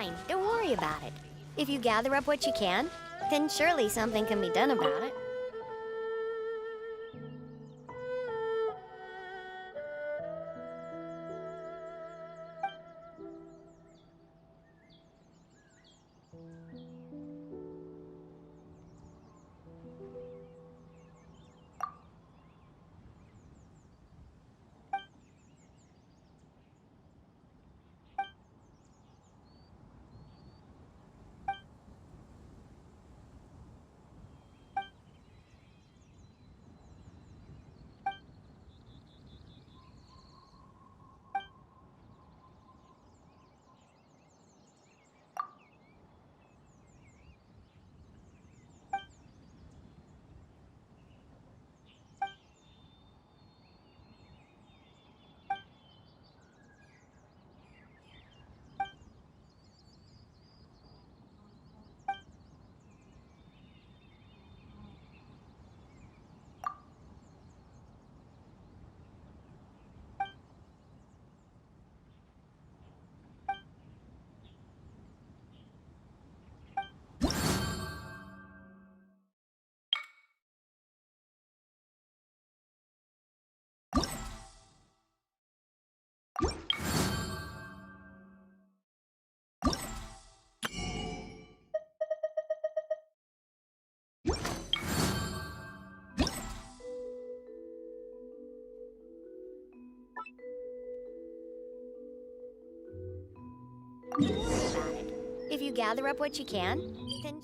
fine. Don't worry about it. If you gather up what you can, then surely something can be done about it. Don't worry about it. If you gather up what you can, then...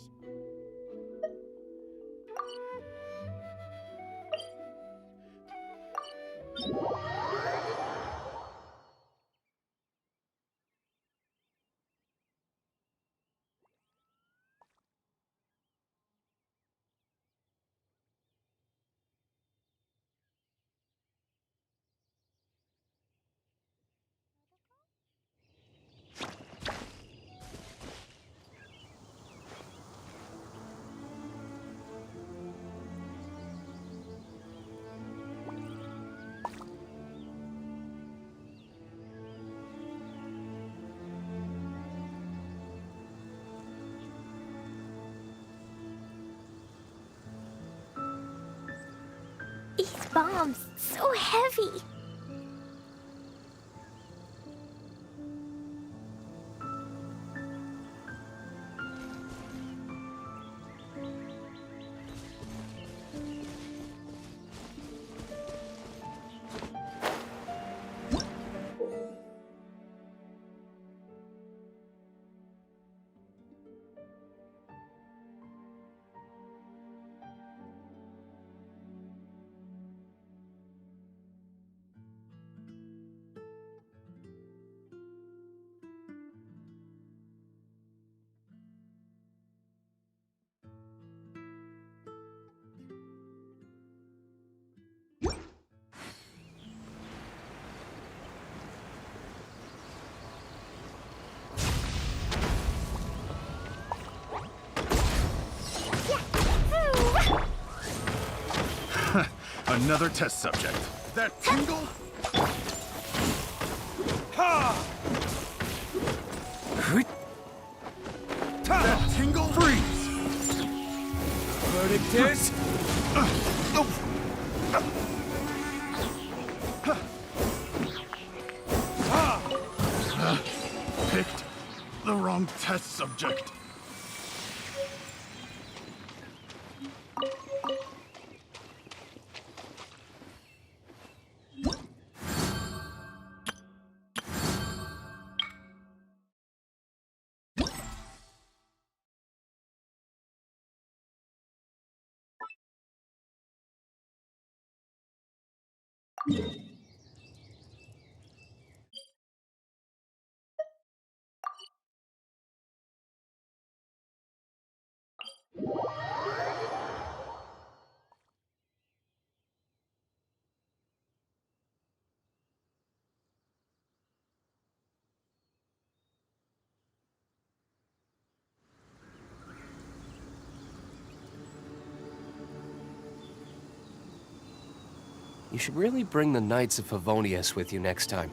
These bombs, so heavy. Another test subject. That tingle? Ha! That tingle? Freeze! Verdict is... Picked the wrong test subject. You should really bring the Knights of Favonius with you next time.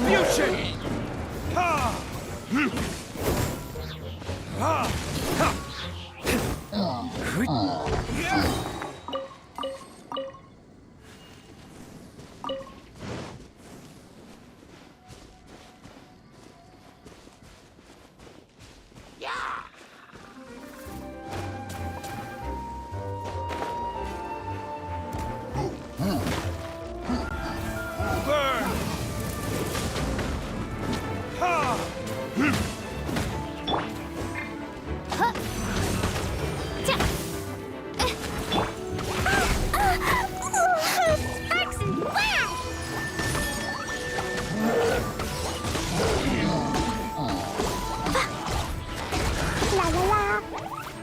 Retribution! Ha! Ha! Burn! Ha! Axe and wow! La la la!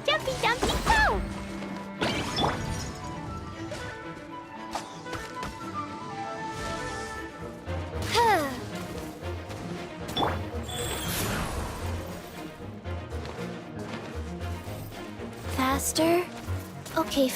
Jumpy dumpy go! Faster? Okay.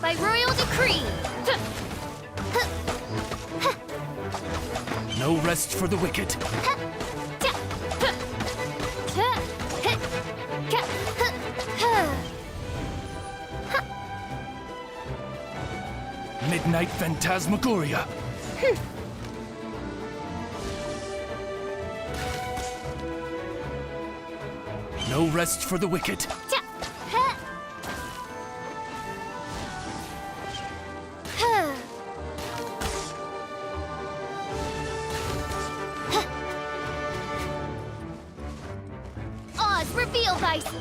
By royal decree! No rest for the wicked. Midnight Phantasmagoria. No rest for the wicked. Oz, reveal thyself!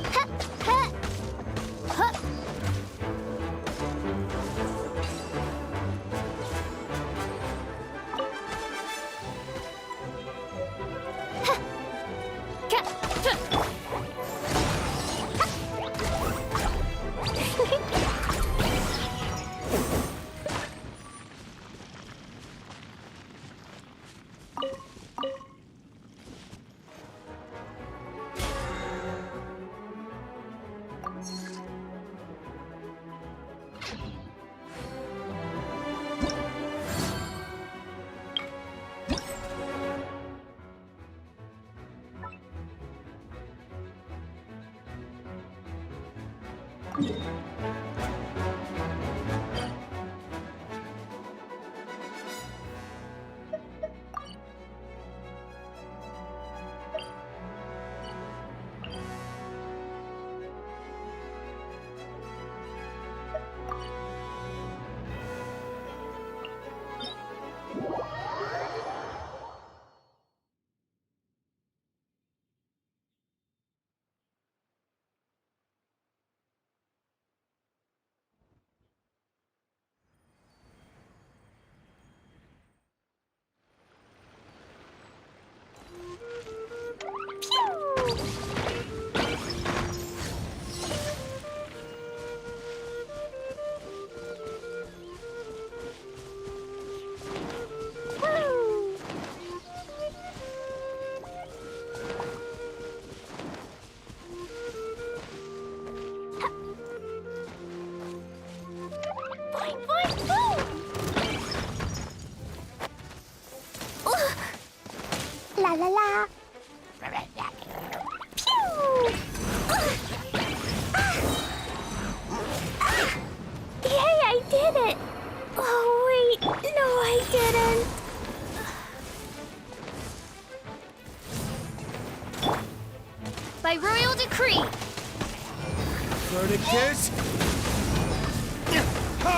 La la la. Pew! Yay, I did it! Oh, wait. No, I didn't. By royal decree. Verticus! Ha!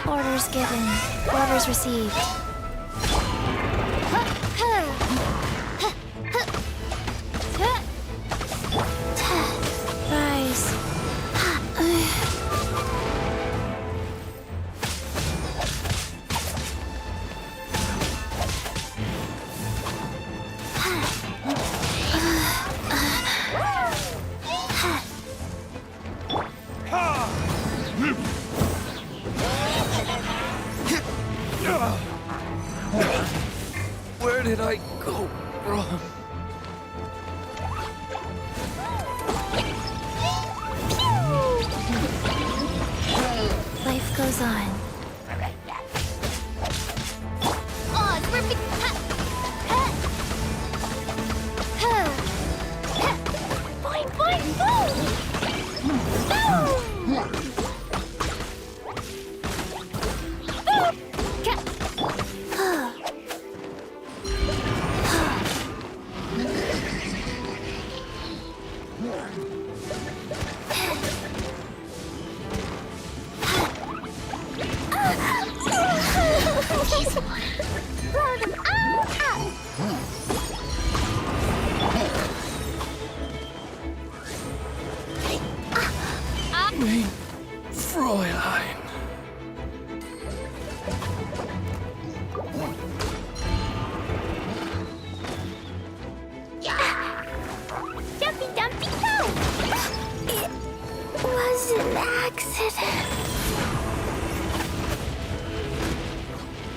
Orders given. Orders received. Rise. Where did I go wrong? Life goes on. Oh, it's perfect. Boing, boing, boom! Boom! Mein Fräulein. Jumpy, dumpy, go! It was an accident.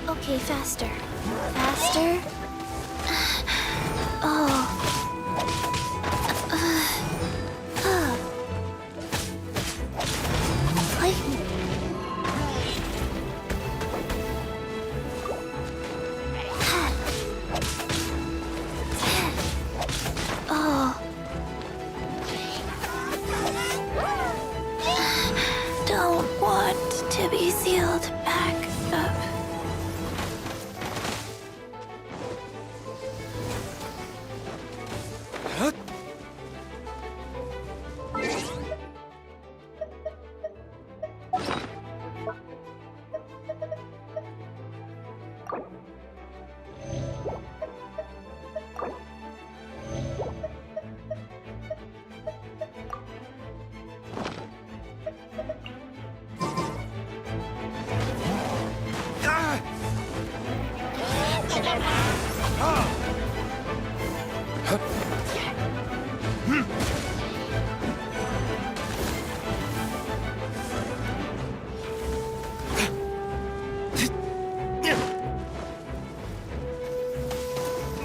Okay, faster. Faster. Oh. Like... Oh. Don't want to be sealed back up.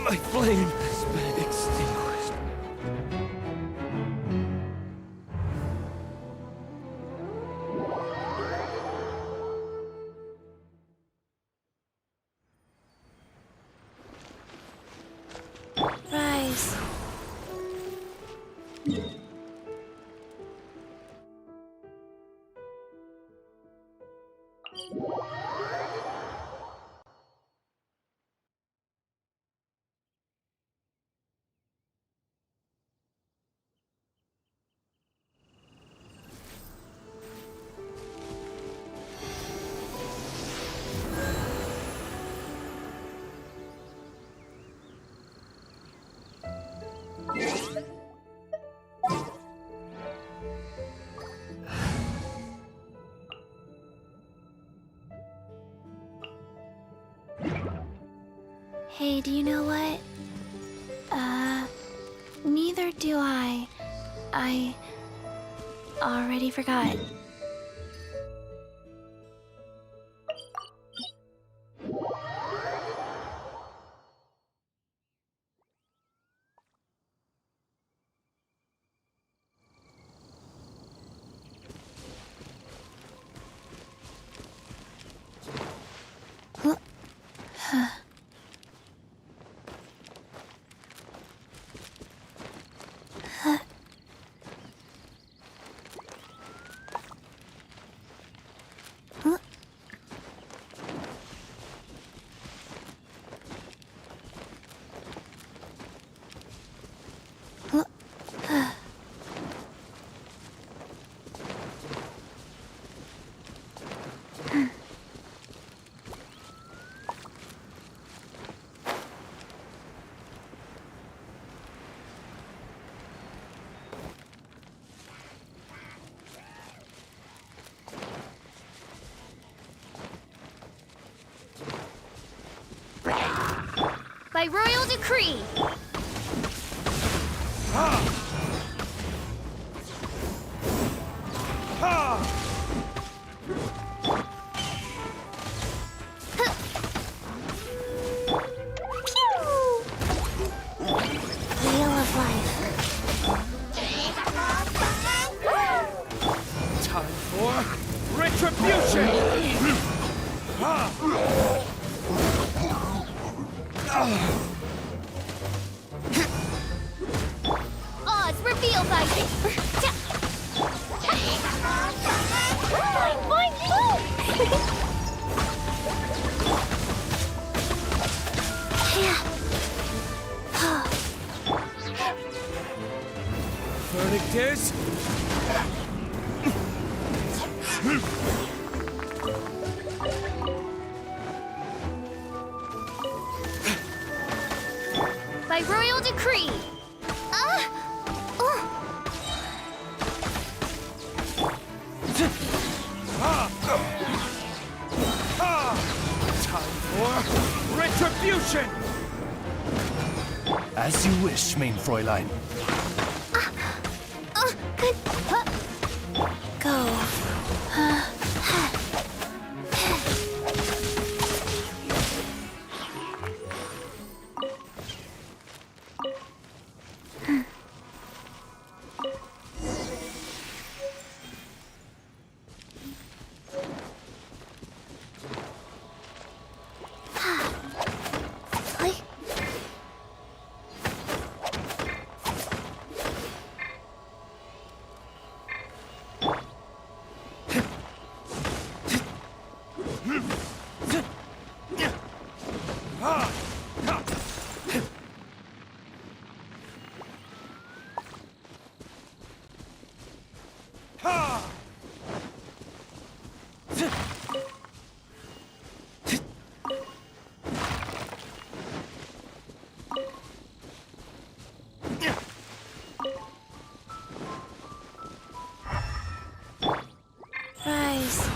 My flame has been extinguished. Rise. Hey, do you know what? Neither do I. I already forgot. By royal decree. Pew! Oz, reveal thy... Boing, boing, boom! Verdict is... By royal decree! Time for retribution! As you wish, main Fräulein. Go. Rise.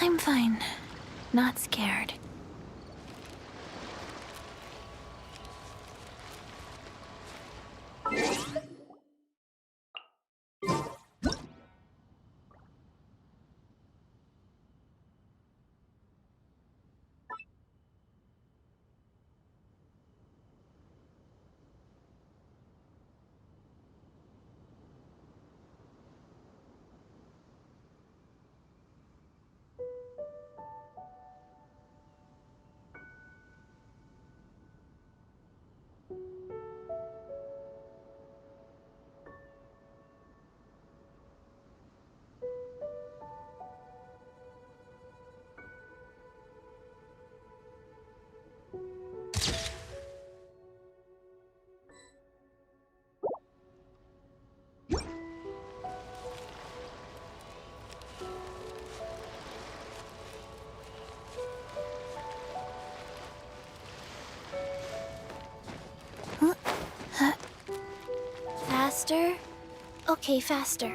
I'm fine. Not scared. Faster? Okay, faster.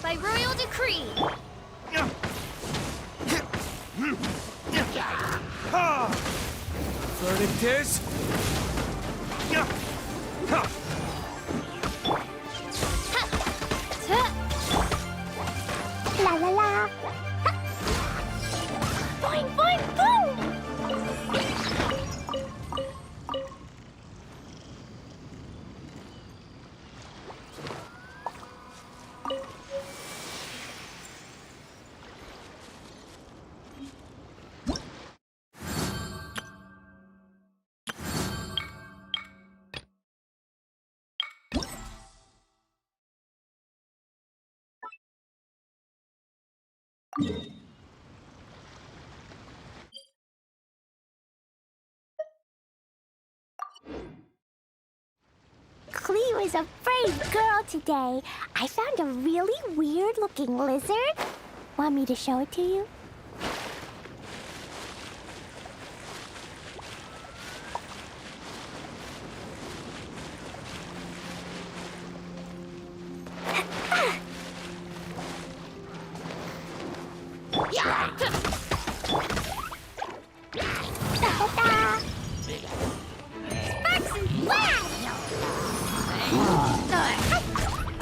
By royal decree! Verdict is... La la la. Boing, boing, boom! Cleo is a brave girl today. I found a really weird-looking lizard. Want me to show it to you?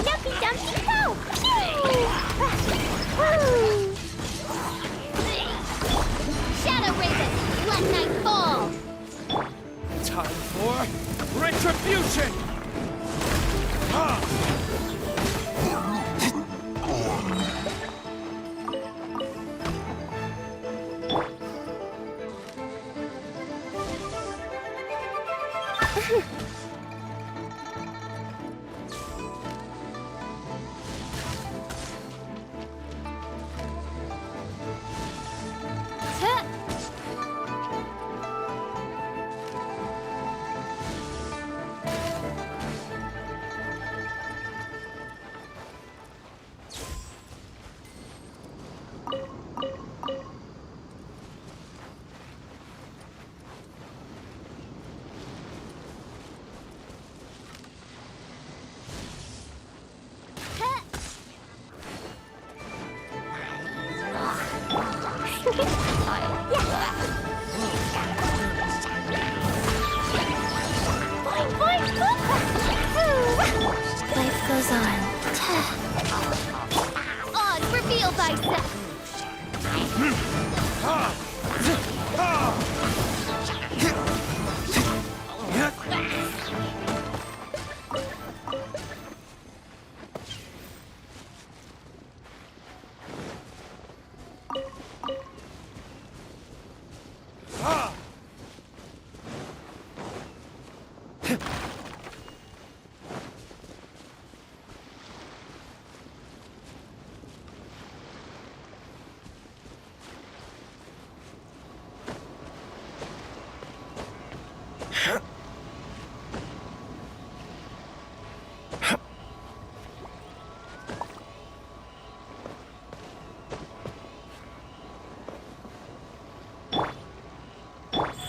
Dumpy Dumpty Go! Shadow Raven, let night fall! Time for retribution! Life goes on. Oz, reveal thyself!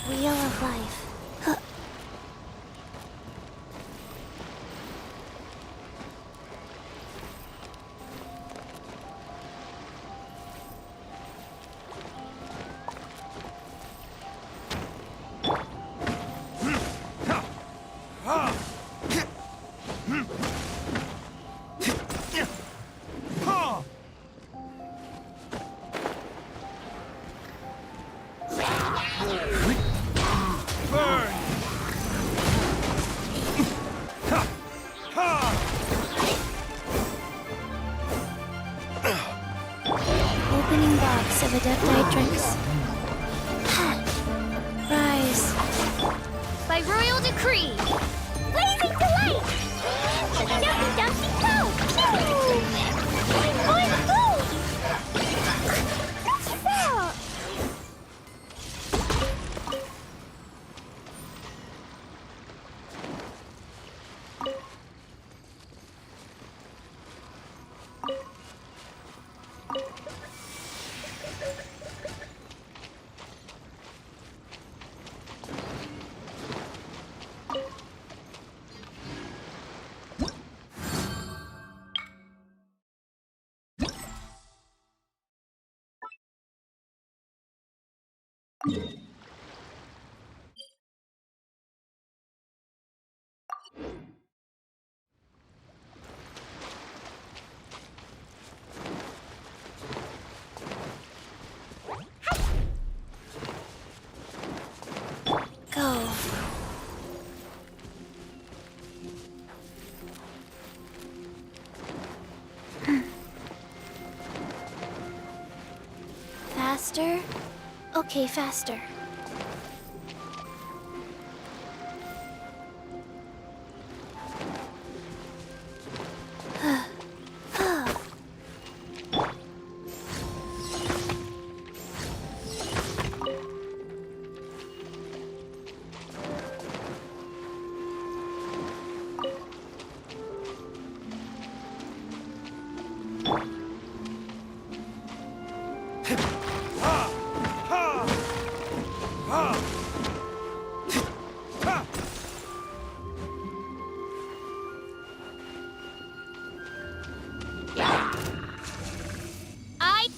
Wheel of life. Opening box of Adepti drinks. Rise. By royal decree! Blazing delight! Dumpty dumpty go! Boing boing boom! So. Go. Faster? Okay, faster.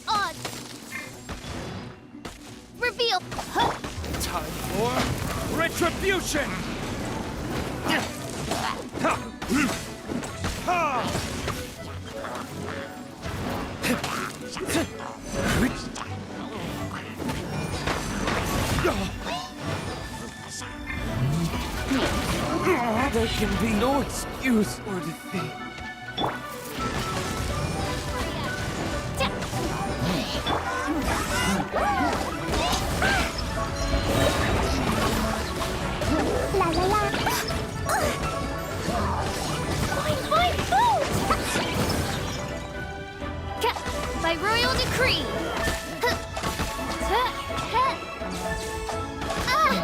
Oz! Reveal! Huh. Time for retribution! There can be no excuse for defeat. La la la. Boing boing boom! By royal decree! Huh. Huh. Huh. Ah.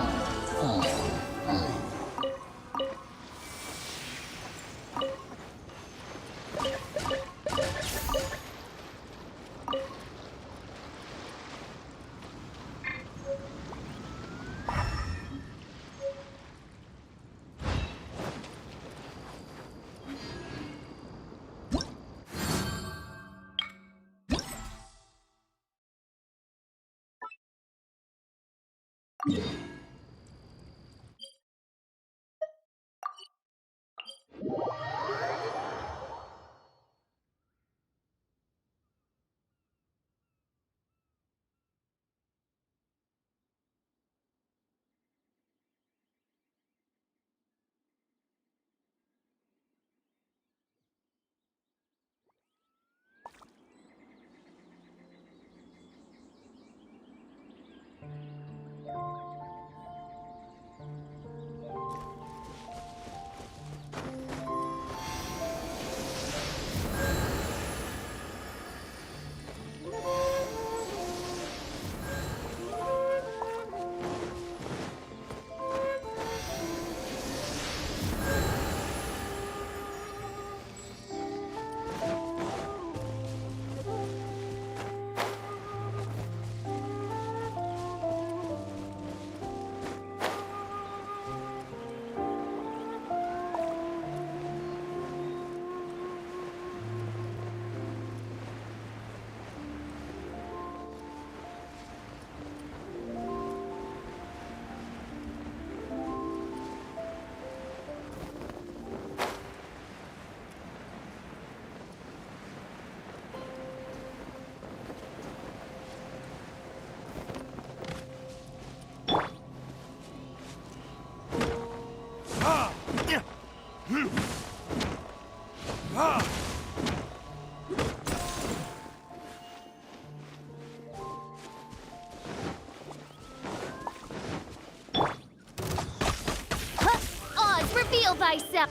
Oz, reveal thyself!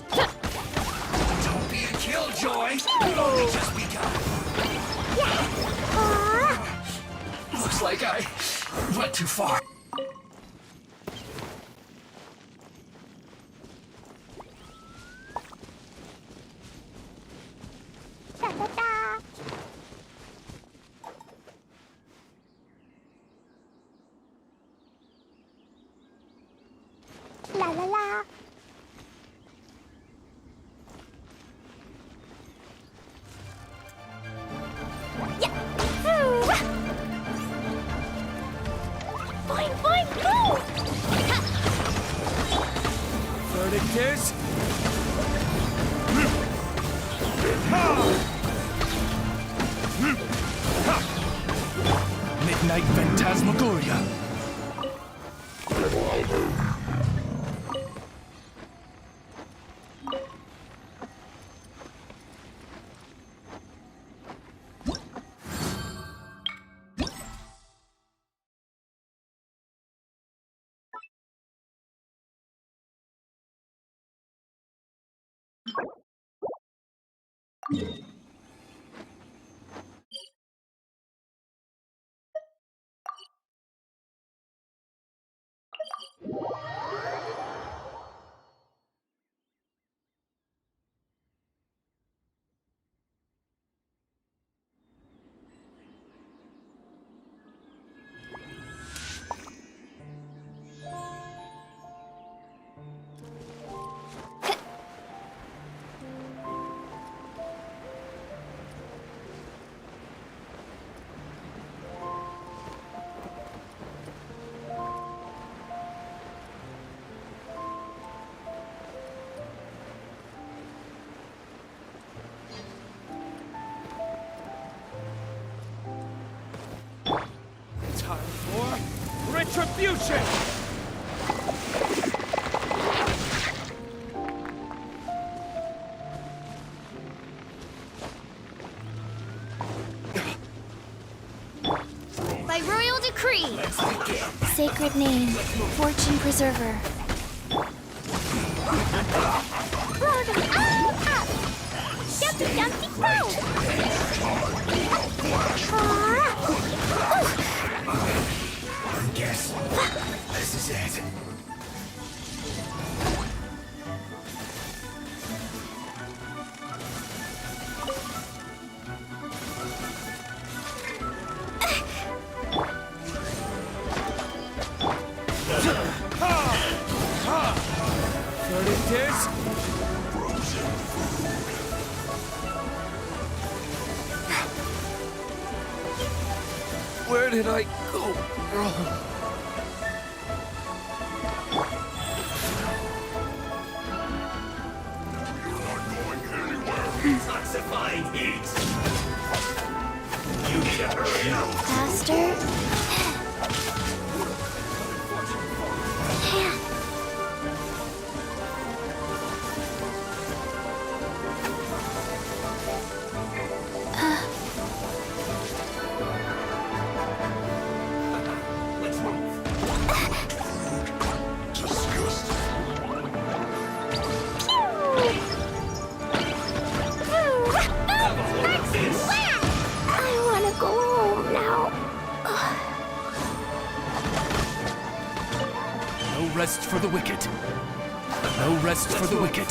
Don't be a killjoy! We've only just begun! Looks like I went too far. Da, da, da. La la la. Boing, boing, boom! Verdict is... Midnight Phantasmagoria. Time for retribution! By royal decree! Sacred name, Fortune Preserver. Floating on up! Jumpy, jumpy, go! I guess this is it. Verdict is... Where did I go wrong? flame heat. You need to hurry up. Faster. Let's move. Disgusting. I want to go home now. No rest for the wicked. No rest for the wicked.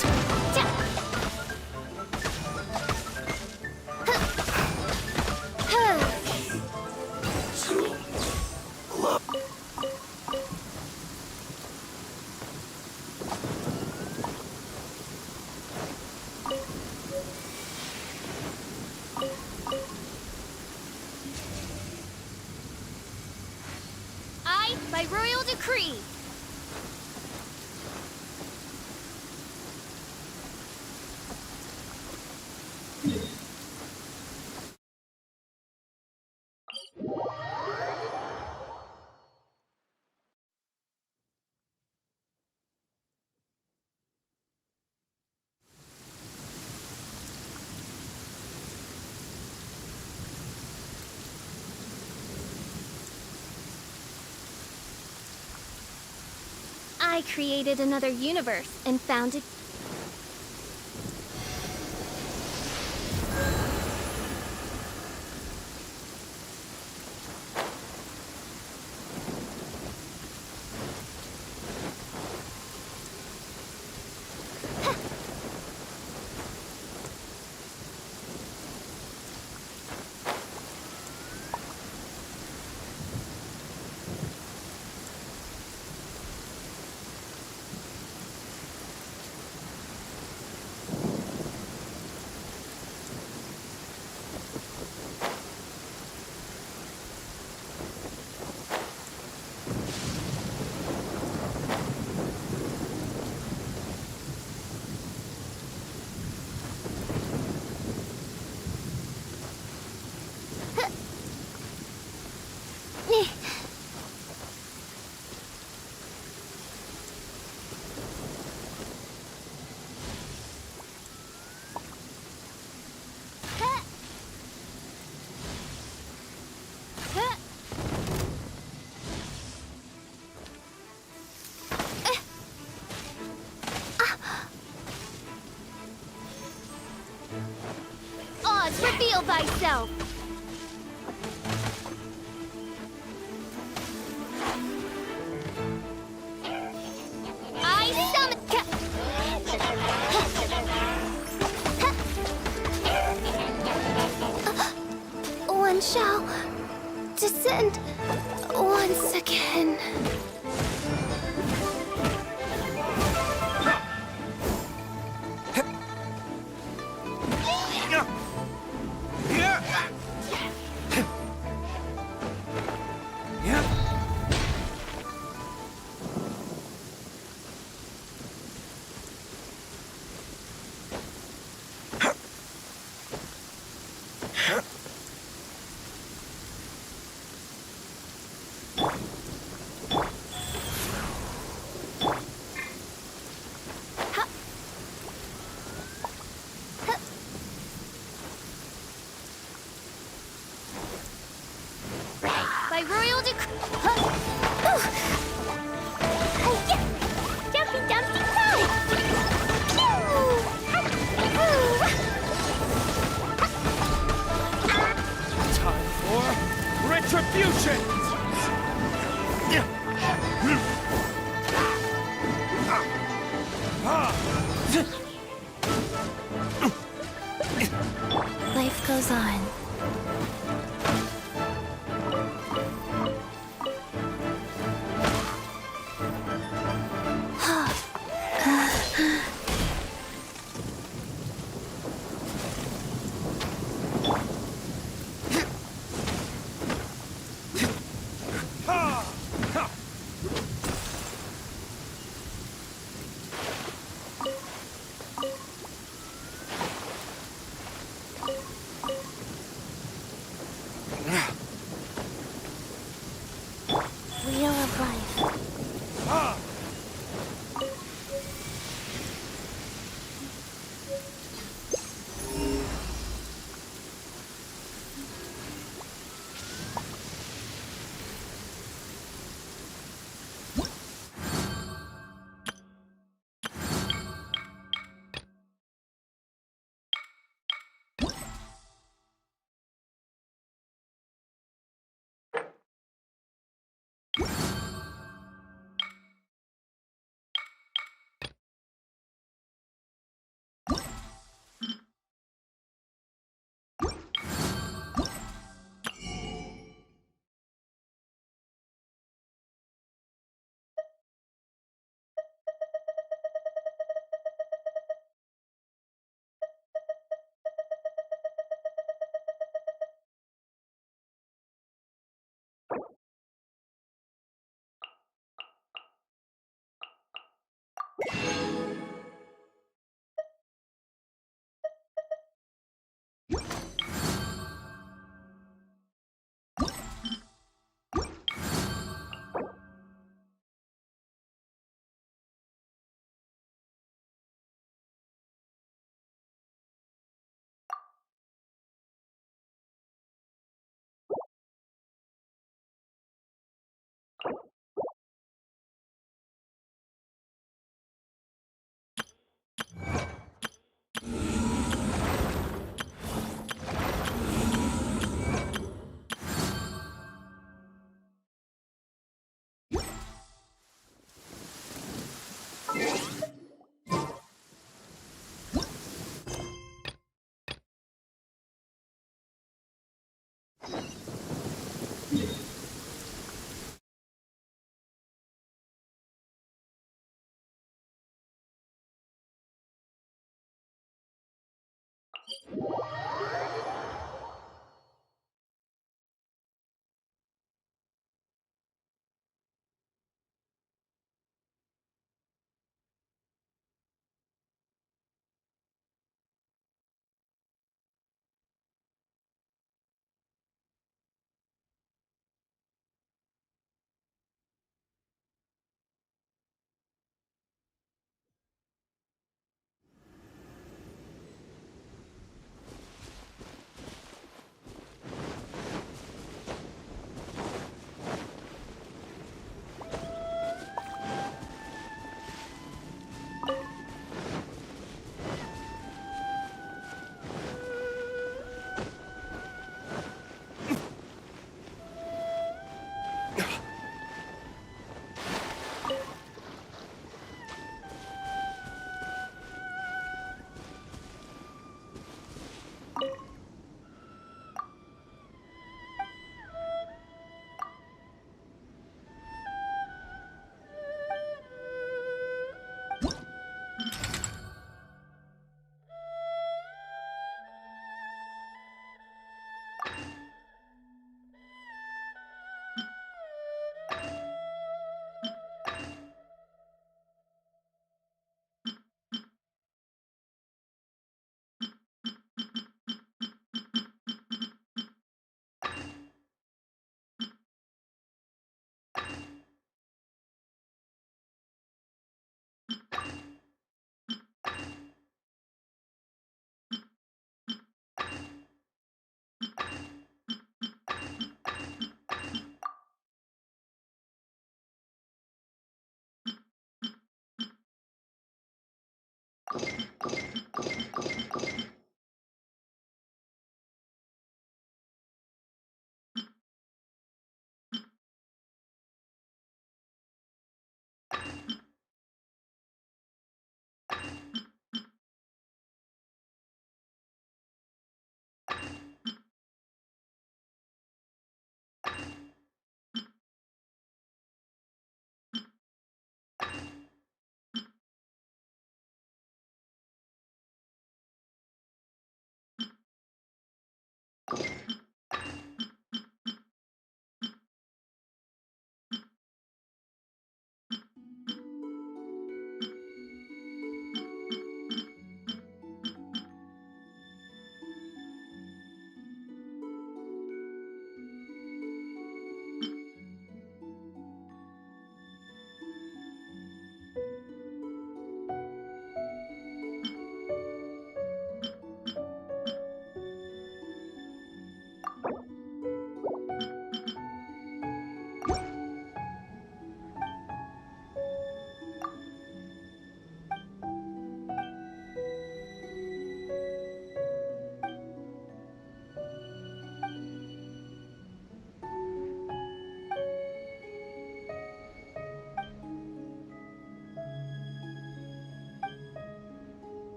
I, by royal decree, I created another universe and founded. Oz, reveal thyself! I summon... One shall descend once again.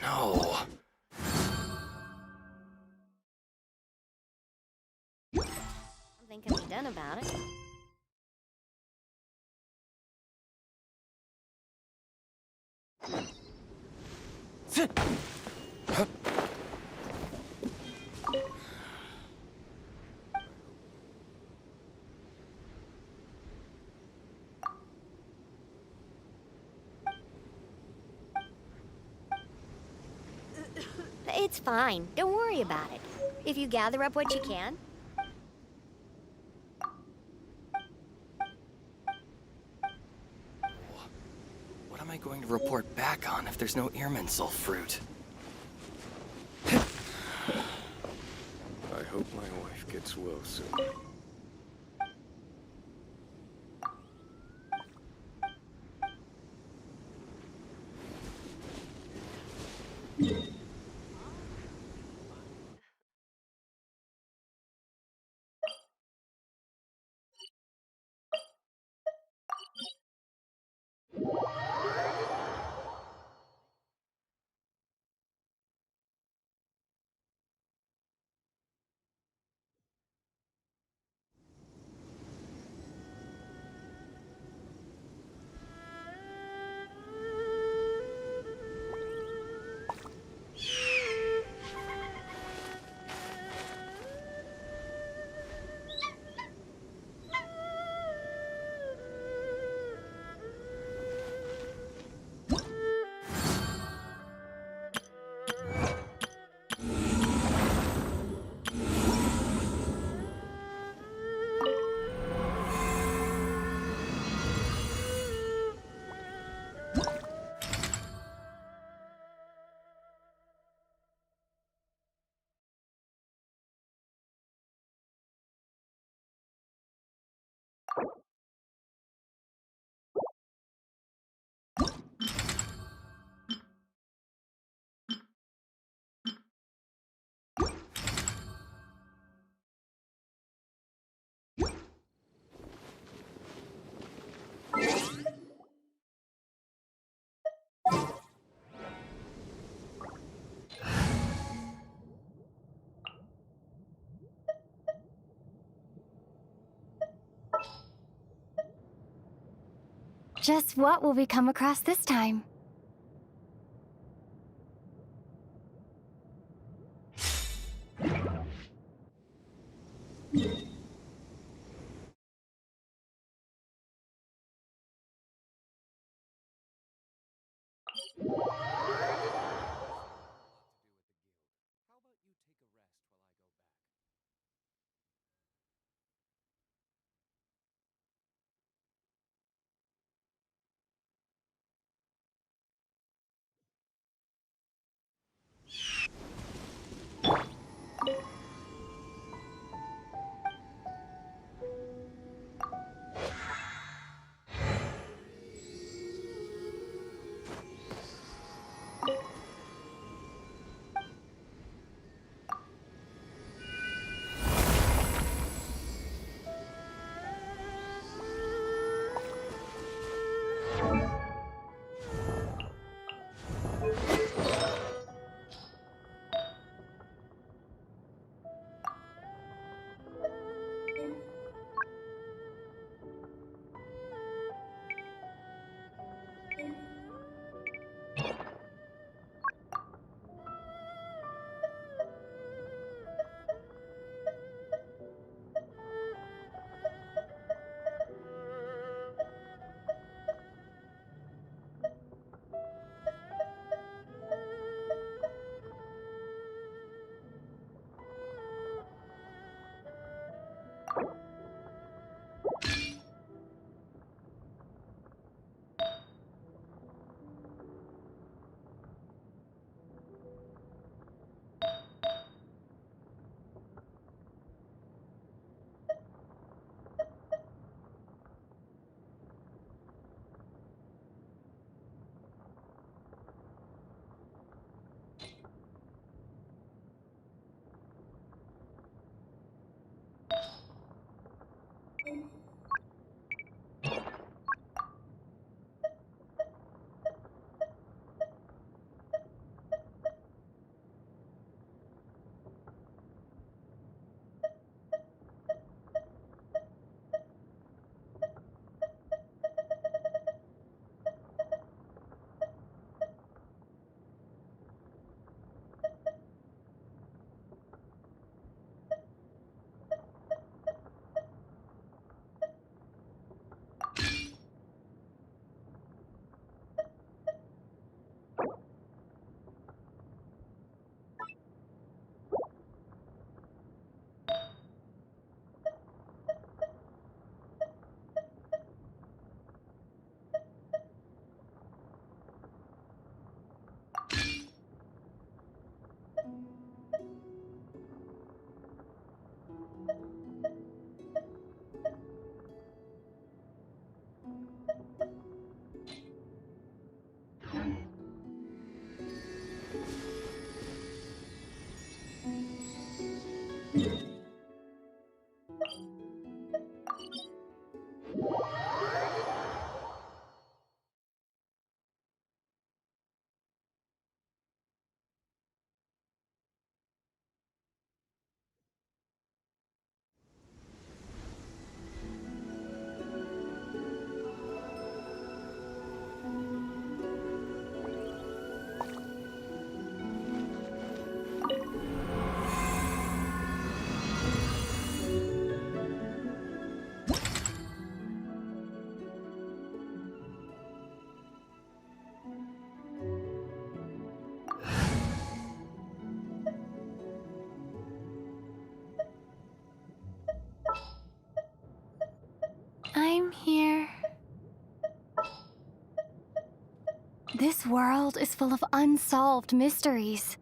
No. Something can be done about it. It's fine. Don't worry about it. If you gather up what you can. What am I going to report back on if there's no Irminsul fruit? I hope my wife gets well soon. Just what will we come across this time? I'm here. This world is full of unsolved mysteries.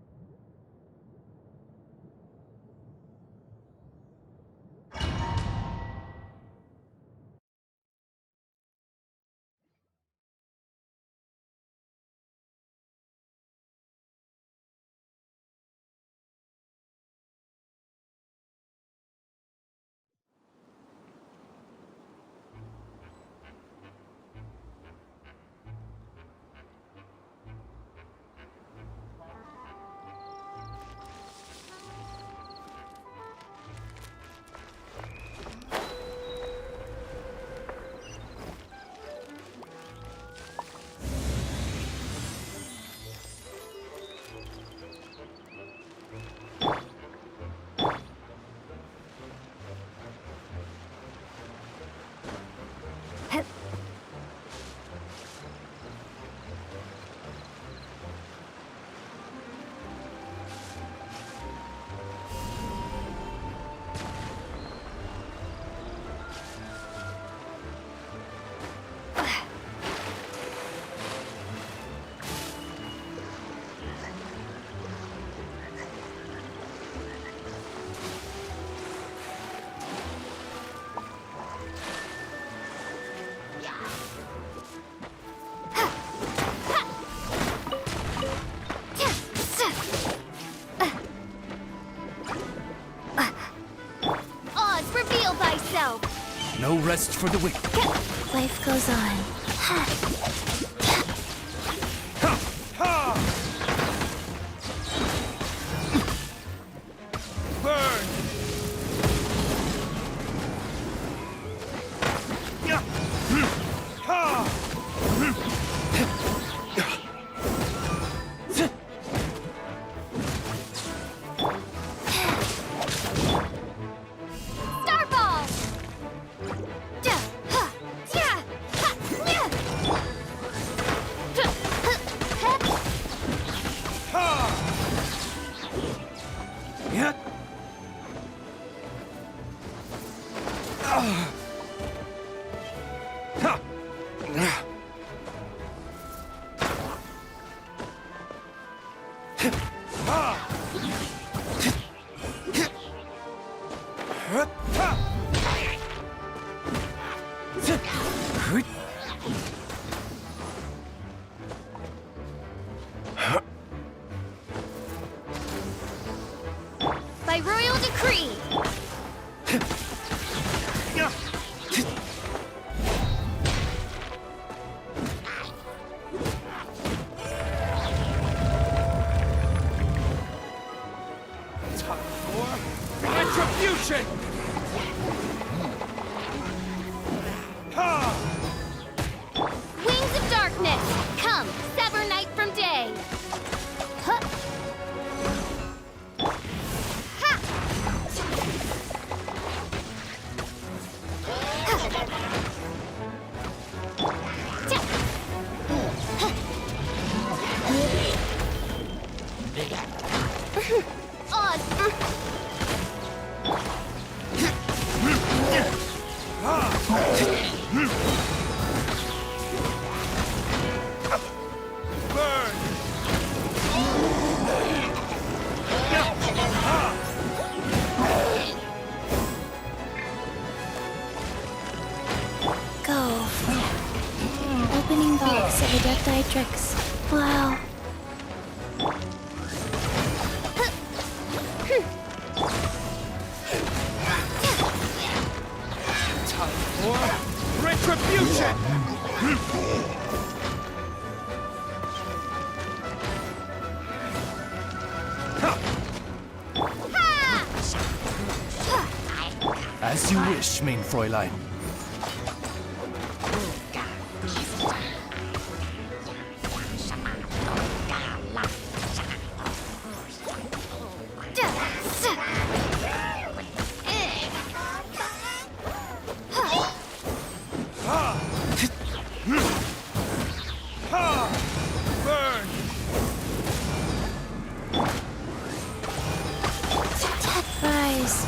No rest for the wicked. Life goes on. Burn! By royal decree! Time for retribution! Wings of darkness! Come, sever night from day! Huh. Ha! Go. Opening box of Adepti. Wow. As you wish, mein Fräulein. Burn! Dead fries.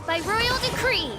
By royal decree.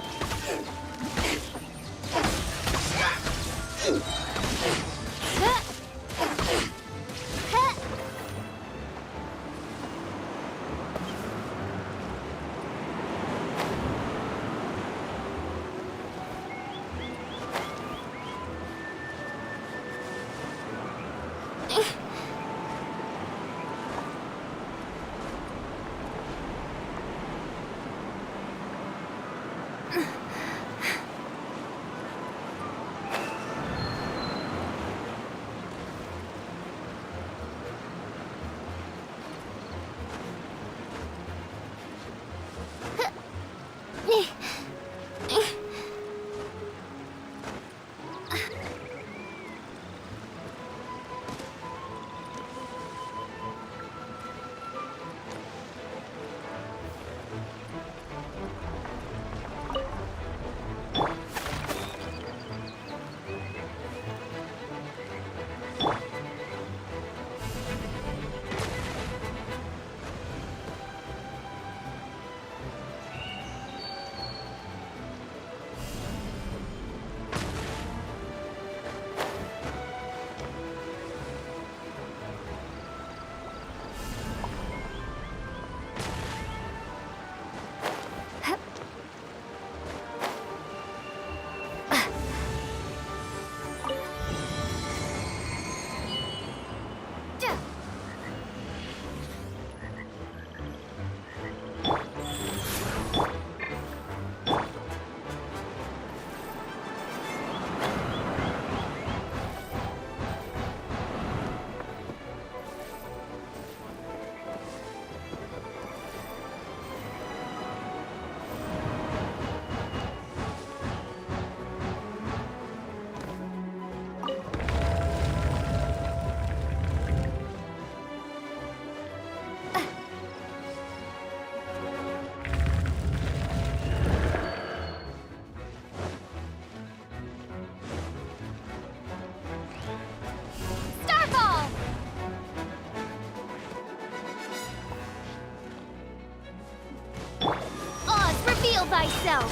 Reveal thyself!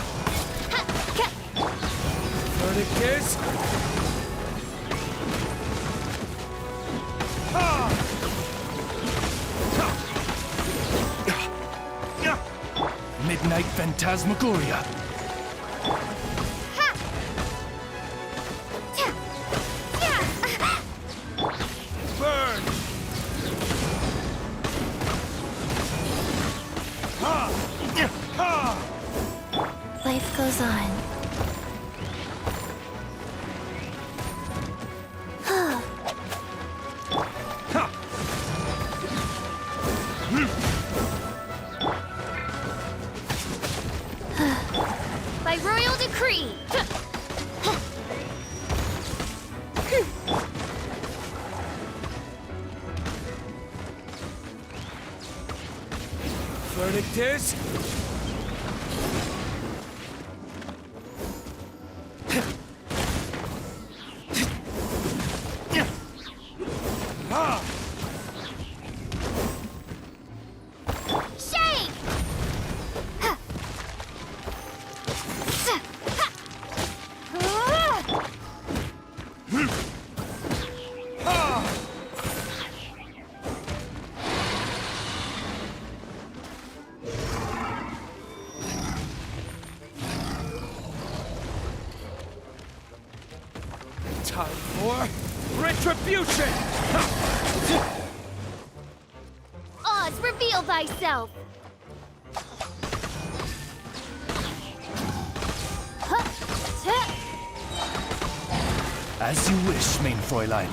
Verdict is... Midnight Phantasmagoria. Burn! Life goes on. By royal decree! Verdict is... Shake! Time for retribution! Oz, reveal thyself! As you wish, main Fräulein.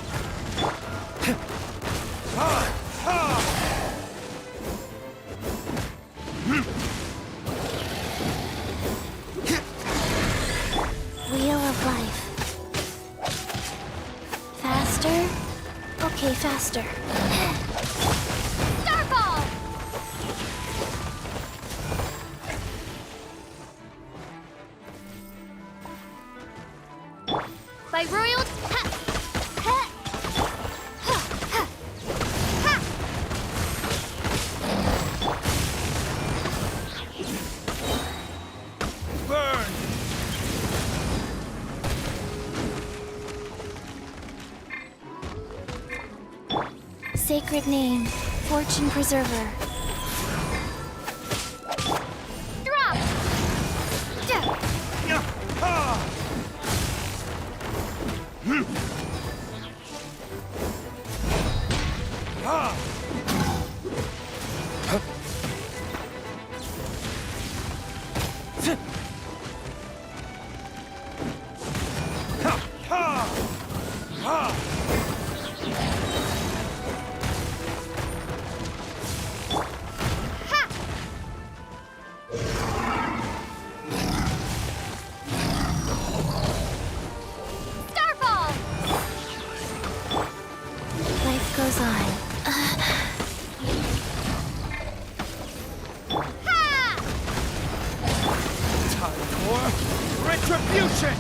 Wheel of life. Faster? Okay, faster. Starball! By royal... Ha! Ha! Ha! Ha! Ha! Burn! Sacred name, fortune preserver. Drop! Duh! Starball! Life goes on. Ha! Time for retribution!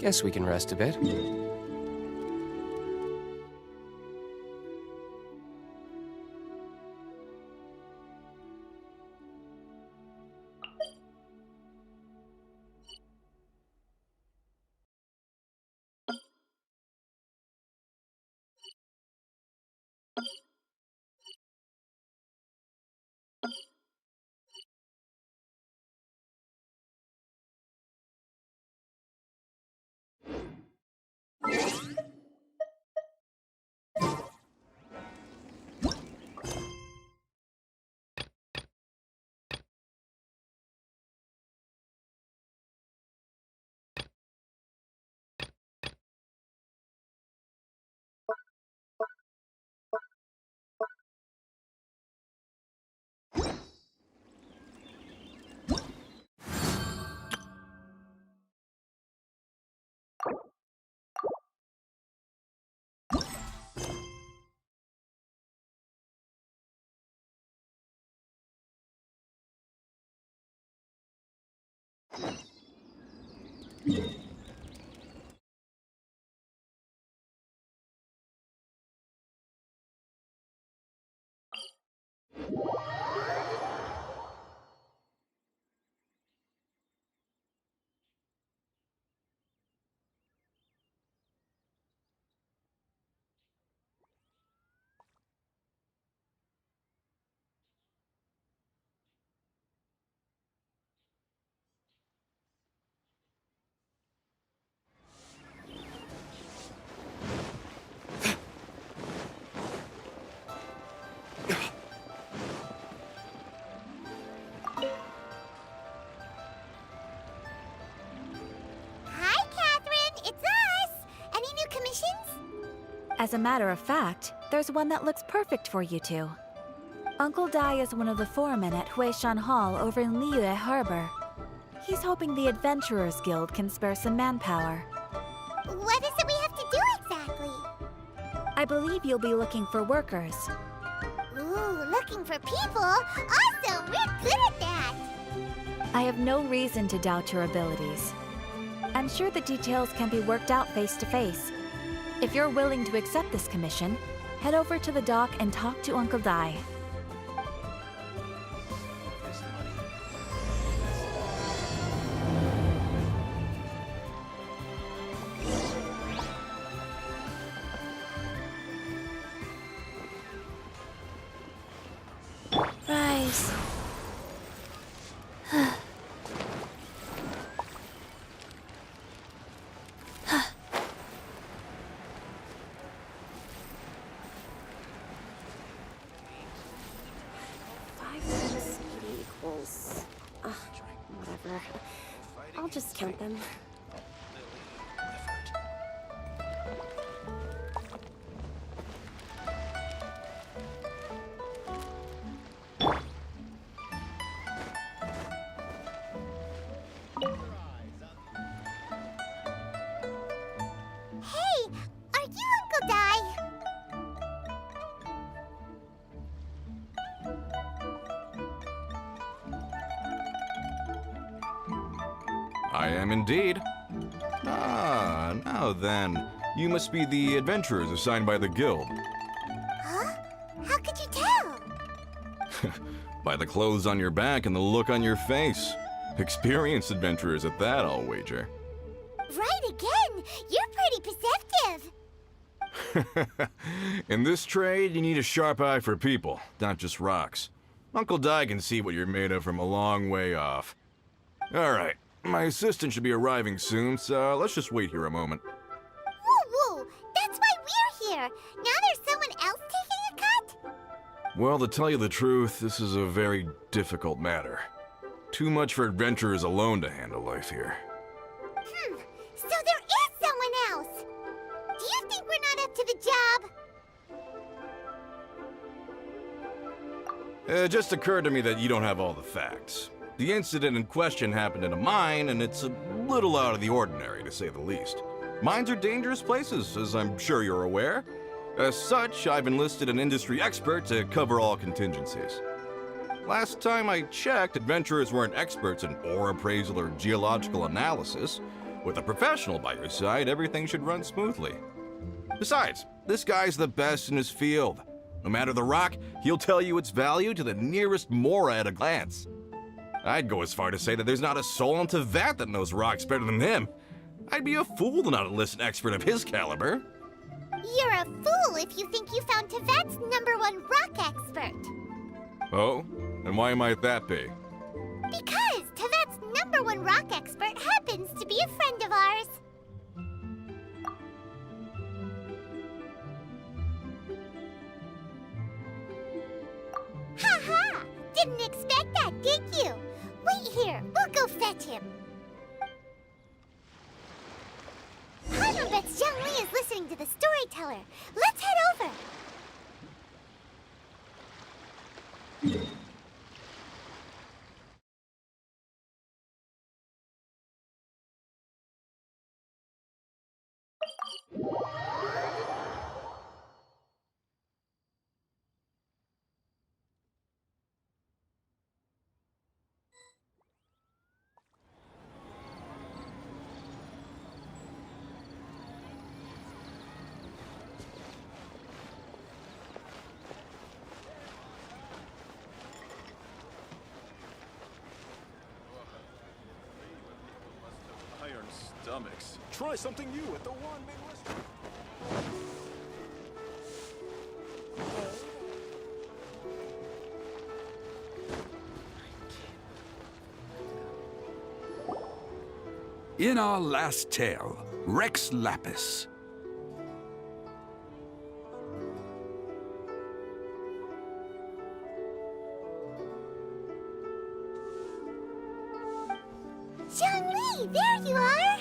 Guess we can rest a bit. Hi, Catherine. It's us. Any new commissions? As a matter of fact, there's one that looks perfect for you two. Uncle Dai is one of the foremen at Huishan Hall over in Liyue Harbor. He's hoping the Adventurers Guild can spare some manpower. What is it we have to do exactly? I believe you'll be looking for workers. Ooh, looking for people? Awesome! We're good at that! I have no reason to doubt your abilities. I'm sure the details can be worked out face to face. If you're willing to accept this commission, head over to the dock and talk to Uncle Dai. Rise. Whatever. I'll just count them. Hey, are you Uncle Dai? I am indeed. Ah, now then. You must be the adventurers assigned by the guild. Huh? How could you tell? By the clothes on your back and the look on your face. Experienced adventurers at that, I'll wager. Right again! You're pretty perceptive! In this trade, you need a sharp eye for people, not just rocks. Uncle Dai can see what you're made of from a long way off. Alright, my assistant should be arriving soon, so let's just wait here a moment. Woo woo! That's why we're here! Now there's someone else taking a cut? Well, to tell you the truth, this is a very difficult matter. Too much for adventurers alone to handle life here. So there is someone else! Do you think we're not up to the job? It just occurred to me that you don't have all the facts. The incident in question happened in a mine, and it's a little out of the ordinary, to say the least. Mines are dangerous places, as I'm sure you're aware. As such, I've enlisted an industry expert to cover all contingencies. Last time I checked, adventurers weren't experts in ore appraisal or geological analysis. With a professional by your side, everything should run smoothly. Besides, this guy's the best in his field. No matter the rock, he'll tell you its value to the nearest mora at a glance. I'd go as far to say that there's not a soul on Tevat that knows rocks better than him. I'd be a fool to not enlist an expert of his caliber. You're a fool if you think you found Tevat's #1 rock expert. Oh? And why might that be? Because Tevat's #1 rock expert happens to be a friend of ours. Ha ha! Didn't expect that, did you? Wait here, we'll go fetch him. Paimon bets Zhang Li is listening to the storyteller. Let's head over. Iron stomachs. Try something new at the one Midwest. In our last tale, Rex Lapis. Zhang Li, there you are!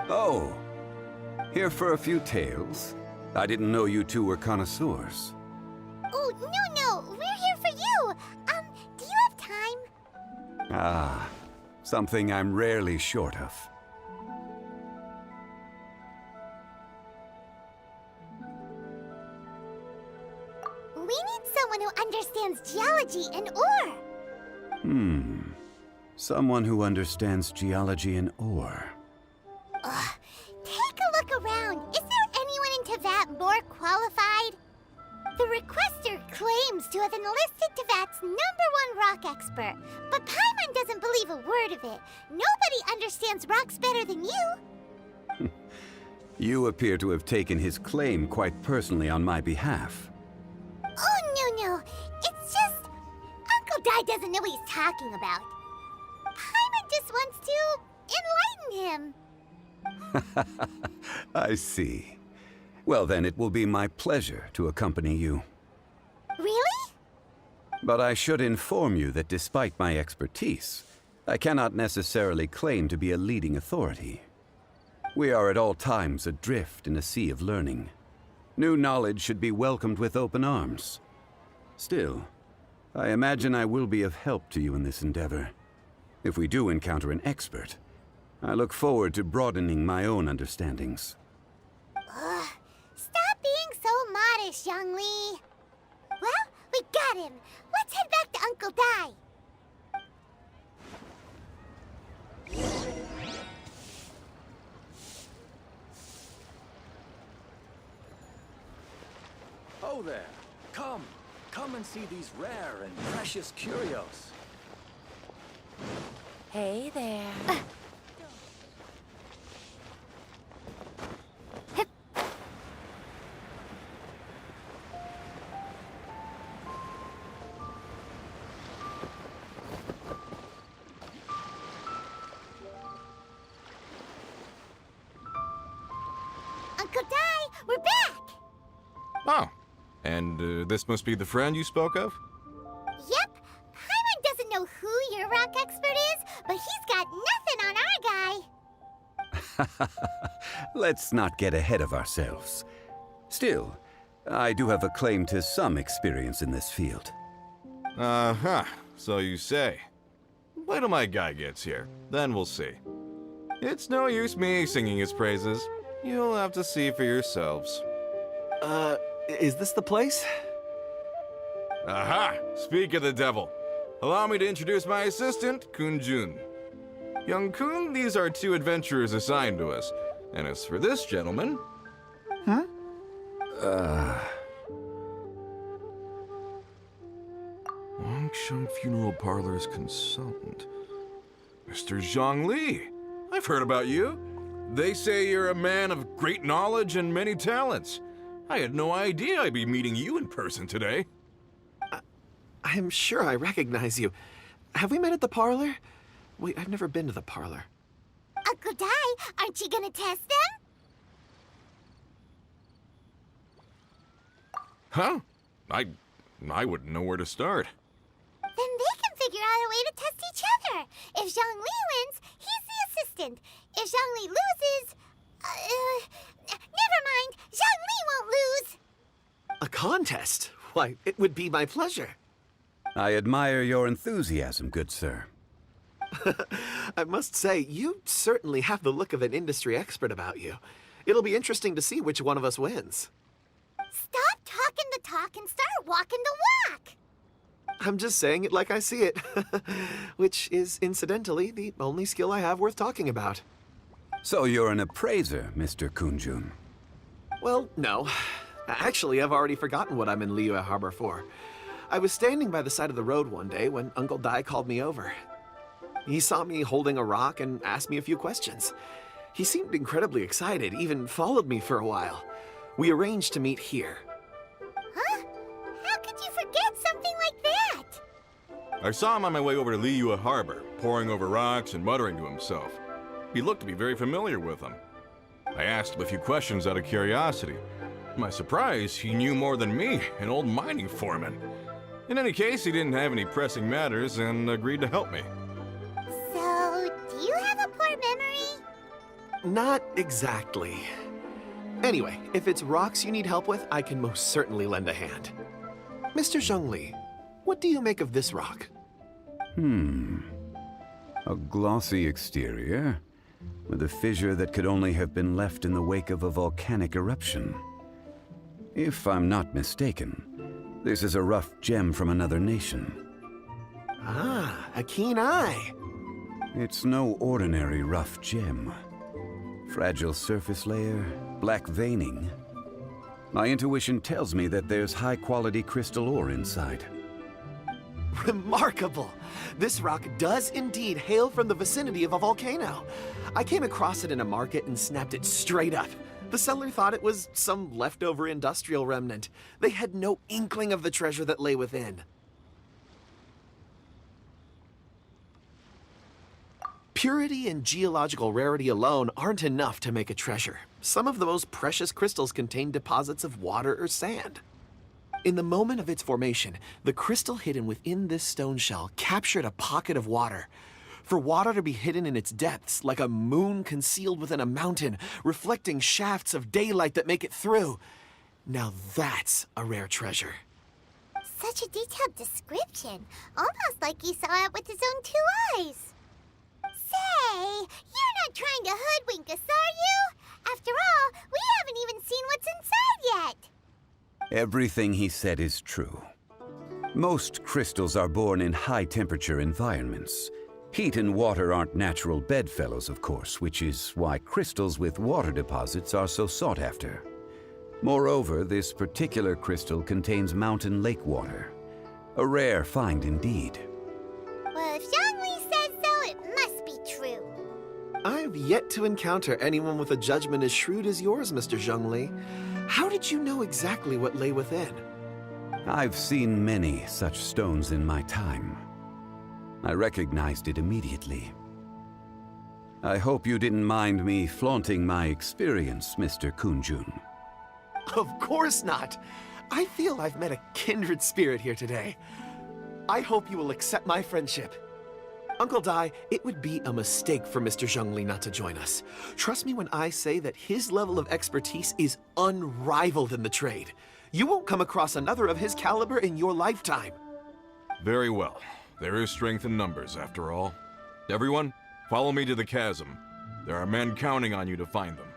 Oh, here for a few tales? I didn't know you two were connoisseurs. Oh, no, we're here for you. Do you have time? Ah, something I'm rarely short of. We need someone who understands geology and ore. Someone who understands geology and ore. Take a look around. Is there anyone in Tevat more qualified? The requester claims to have enlisted Tevat's #1 rock expert, but Paimon doesn't believe a word of it. Nobody understands rocks better than you. You appear to have taken his claim quite personally on my behalf. Oh, no. It's just... Uncle Dai doesn't know what he's talking about. Paimon just wants to enlighten him. I see. Well, then it will be my pleasure to accompany you. Really? But I should inform you that despite my expertise, I cannot necessarily claim to be a leading authority. We are at all times adrift in a sea of learning. New knowledge should be welcomed with open arms. Still, I imagine I will be of help to you in this endeavor. If we do encounter an expert, I look forward to broadening my own understandings. Stop being so modest, Zhang Li. Well, we got him. Let's head back to Uncle Dai. Oh there. Come and see these rare and precious curios. Hey there. Uncle Dai, we're back! Oh, and this must be the friend you spoke of? Yep. Paimon doesn't know who your rock expert is, but he's got nothing on our guy. Let's not get ahead of ourselves. Still, I do have a claim to some experience in this field. Uh-huh, so you say. Wait till my guy gets here, then we'll see. It's no use me singing his praises. You'll have to see for yourselves. Is this the place? Aha! Speak of the devil. Allow me to introduce my assistant, Kunjun. Young Kun, these are 2 adventurers assigned to us. And as for this gentleman... Wangsheng Funeral Parlor's consultant. Mr. Zhang Li. I've heard about you. They say you're a man of great knowledge and many talents. I had no idea I'd be meeting you in person today. I'm sure I recognize you. Have we met at the parlor? Wait, I've never been to the parlor. Uncle Dai, aren't you gonna test them? Huh? I wouldn't know where to start. Then they can figure out a way to test each other. If Zhang Li wins, he's the assistant. If Zhang Li loses... never mind. Zhang Li won't lose. A contest? Why, it would be my pleasure. I admire your enthusiasm, good sir. I must say, you certainly have the look of an industry expert about you. It'll be interesting to see which one of us wins. Stop talking the talk and start walking the walk. I'm just saying it like I see it. Which is, incidentally, the only skill I have worth talking about. So you're an appraiser, Mr. Kunjun. Well, no. Actually, I've already forgotten what I'm in Liyue Harbor for. I was standing by the side of the road one day when Uncle Dai called me over. He saw me holding a rock and asked me a few questions. He seemed incredibly excited, even followed me for a while. We arranged to meet here. Huh? How could you forget something like that? I saw him on my way over to Liyue Harbor, poring over rocks and muttering to himself. He looked to be very familiar with them. I asked him a few questions out of curiosity. To my surprise, he knew more than me, an old mining foreman. In any case, he didn't have any pressing matters and agreed to help me. So, do you have a poor memory? Not exactly. Anyway, if it's rocks you need help with, I can most certainly lend a hand. Mr. Zhongli, what do you make of this rock? A glossy exterior, with a fissure that could only have been left in the wake of a volcanic eruption. If I'm not mistaken, this is a rough gem from another nation. Ah, a keen eye. It's no ordinary rough gem. Fragile surface layer, black veining. My intuition tells me that there's high-quality crystal ore inside. Remarkable! This rock does indeed hail from the vicinity of a volcano. I came across it in a market and snapped it straight up. The seller thought it was some leftover industrial remnant. They had no inkling of the treasure that lay within. Purity and geological rarity alone aren't enough to make a treasure. Some of the most precious crystals contain deposits of water or sand. In the moment of its formation, the crystal hidden within this stone shell captured a pocket of water. For water to be hidden in its depths, like a moon concealed within a mountain, reflecting shafts of daylight that make it through. Now that's a rare treasure. Such a detailed description. Almost like he saw it with his own 2 eyes. Say, you're not trying to hoodwink us, are you? After all, we haven't even seen what's inside yet. Everything he said is true. Most crystals are born in high-temperature environments. Heat and water aren't natural bedfellows, of course, which is why crystals with water deposits are so sought after. Moreover, this particular crystal contains mountain lake water. A rare find indeed. Well, if Zhongli says so, it must be true. I've yet to encounter anyone with a judgment as shrewd as yours, Mr. Zhongli. How did you know exactly what lay within? I've seen many such stones in my time. I recognized it immediately. I hope you didn't mind me flaunting my experience, Mr. Kunjun. Of course not. I feel I've met a kindred spirit here today. I hope you will accept my friendship. Uncle Dai, it would be a mistake for Mr. Zhongli not to join us. Trust me when I say that his level of expertise is unrivaled in the trade. You won't come across another of his caliber in your lifetime. Very well. There is strength in numbers, after all. Everyone, follow me to the chasm. There are men counting on you to find them.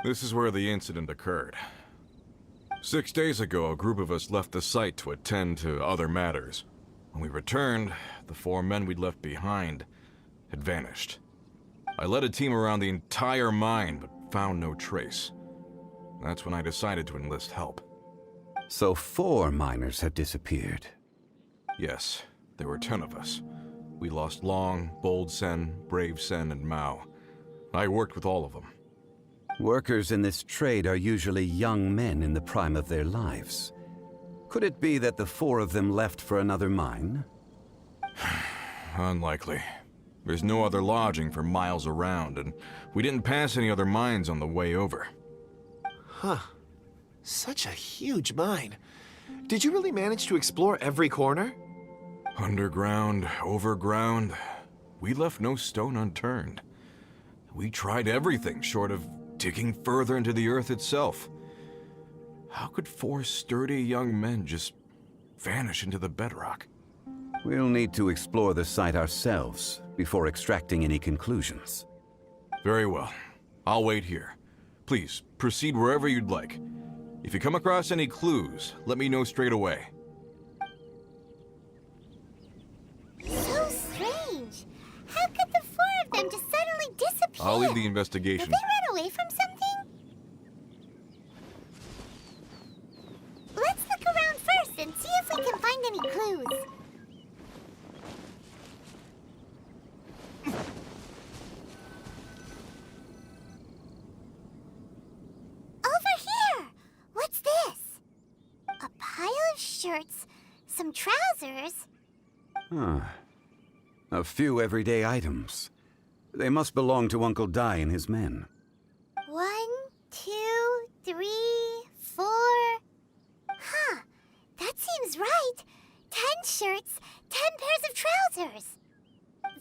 This is where the incident occurred. 6 days ago, a group of us left the site to attend to other matters. When we returned, the 4 men we'd left behind had vanished. I led a team around the entire mine, but found no trace. That's when I decided to enlist help. So 4 miners have disappeared. Yes, there were 10 of us. We lost Long, Bold Sen, Brave Sen, and Mao. I worked with all of them. Workers in this trade are usually young men in the prime of their lives. Could it be that the 4 of them left for another mine? Unlikely. There's no other lodging for miles around, and we didn't pass any other mines on the way over. Huh. Such a huge mine. Did you really manage to explore every corner? Underground, overground, we left no stone unturned. We tried everything short of digging further into the earth itself. How could 4 sturdy young men just vanish into the bedrock? We'll need to explore the site ourselves before extracting any conclusions. Very well. I'll wait here. Please, proceed wherever you'd like. If you come across any clues, let me know straight away. So strange. How could the 4 of them just suddenly disappear? I'll leave the Did investigation. they run away from something? Let's look around first and see if we can find any clues. Over here! What's this? A pile of shirts, some trousers. Huh. A few everyday items. They must belong to Uncle Dai and his men. 1, 2, 3, 4. Huh, that seems right. 10 shirts, 10 pairs of trousers.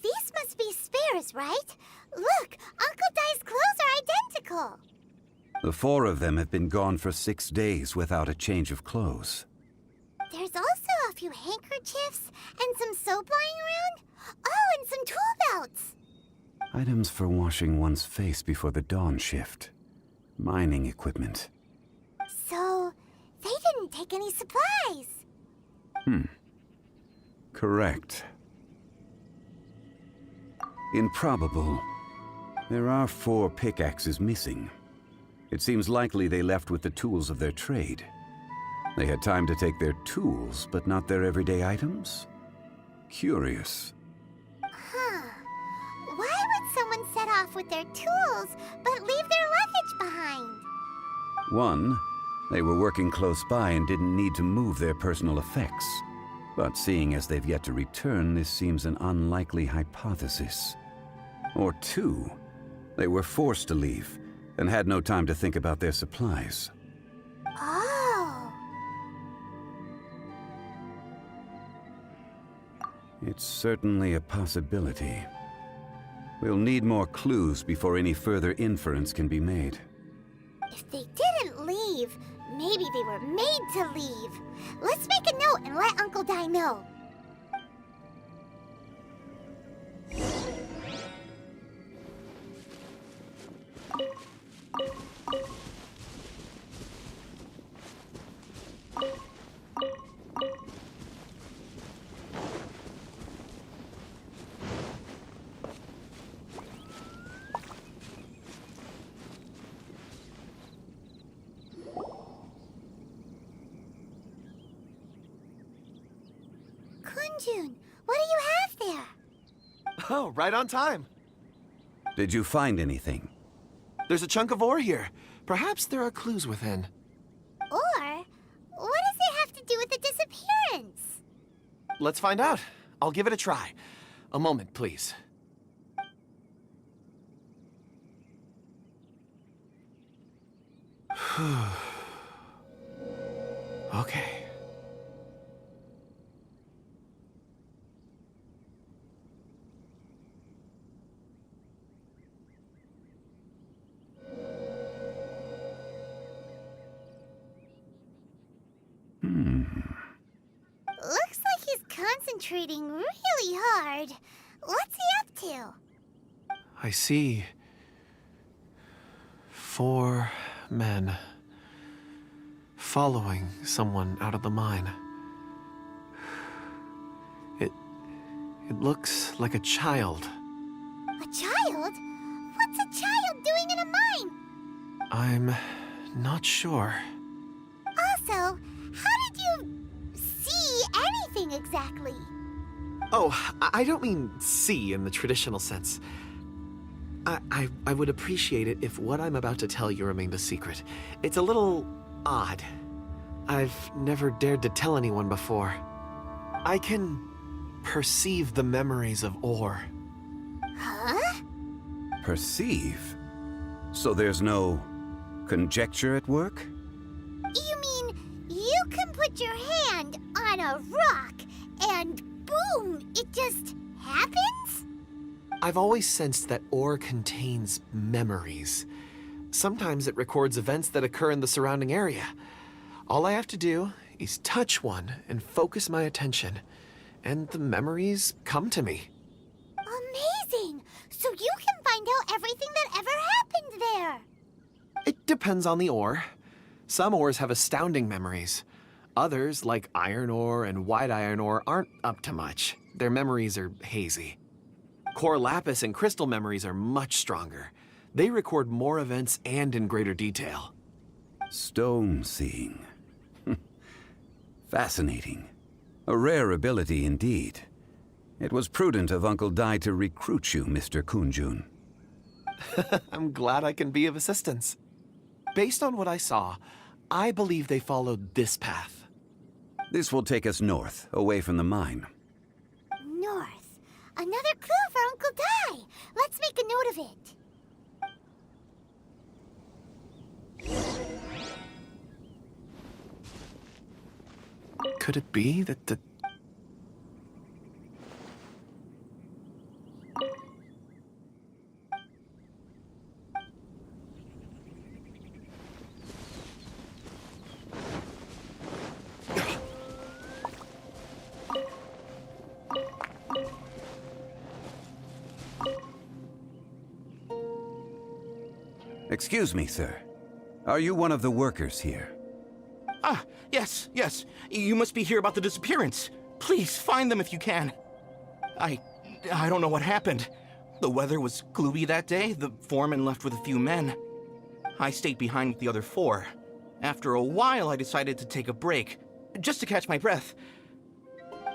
These must be spares, right? Look, Uncle Dai's clothes are identical. The 4 of them have been gone for 6 days without a change of clothes. There's also a few handkerchiefs and some soap lying around. Oh, and some tool belts. Items for washing one's face before the dawn shift. Mining equipment. So, they didn't take any supplies. Correct. Improbable. There are 4 pickaxes missing. It seems likely they left with the tools of their trade. They had time to take their tools, but not their everyday items? Curious. Huh. Why would someone set off with their tools, but leave their luggage behind? 1, they were working close by and didn't need to move their personal effects. But seeing as they've yet to return, this seems an unlikely hypothesis. Or 2, they were forced to leave and had no time to think about their supplies. Oh. It's certainly a possibility. We'll need more clues before any further inference can be made. If they didn't leave, maybe they were made to leave. Let's make a note and let Uncle Dai know. Kunjun, what do you have there? Oh, right on time. Did you find anything? There's a chunk of ore here. Perhaps there are clues within. Or, what does it have to do with the disappearance? Let's find out. I'll give it a try. A moment, please. Okay. Looks like he's concentrating really hard. What's he up to? I see 4 men following someone out of the mine. It looks like a child. A child? What's a child doing in a mine? I'm not sure. Also, how did you see anything exactly? Oh, I don't mean see in the traditional sense. I would appreciate it if what I'm about to tell you remained a secret. It's a little odd. I've never dared to tell anyone before. I can perceive the memories of Or. Huh? Perceive? So there's no conjecture at work? You mean you can put your hand on a rock and boom, it just happens? I've always sensed that Or contains memories. Sometimes it records events that occur in the surrounding area. All I have to do is touch one and focus my attention, and the memories come to me. Amazing! So you can find out everything that ever happened there. It depends on the ore. Some ores have astounding memories. Others, like iron ore and white iron ore, aren't up to much. Their memories are hazy. Core lapis and crystal memories are much stronger. They record more events and in greater detail. Stone seeing. Fascinating. A rare ability indeed. It was prudent of Uncle Dai to recruit you, Mr. Kunjun. I'm glad I can be of assistance. Based on what I saw, I believe they followed this path. This will take us north, away from the mine. North. Another clue for Uncle Dai. Let's make a note of it. Could it be that the... Excuse me, sir. Are you one of the workers here? Ah, yes. You must be here about the disappearance. Please, find them if you can. I don't know what happened. The weather was gloomy that day. The foreman left with a few men. I stayed behind with the other 4. After a while, I decided to take a break, just to catch my breath.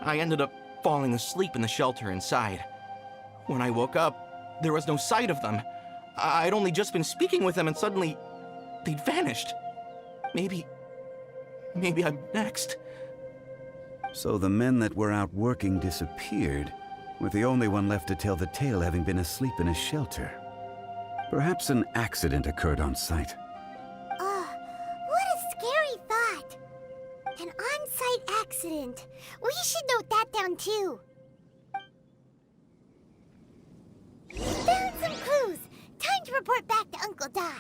I ended up falling asleep in the shelter inside. When I woke up, there was no sight of them. I'd only just been speaking with them and suddenly they'd vanished. Maybe I'm next. So the men that were out working disappeared, with the only one left to tell the tale having been asleep in a shelter. Perhaps an accident occurred on site. What a scary thought. An on-site accident. We should note that down too. Found some clues. Time to report back to Uncle Dai.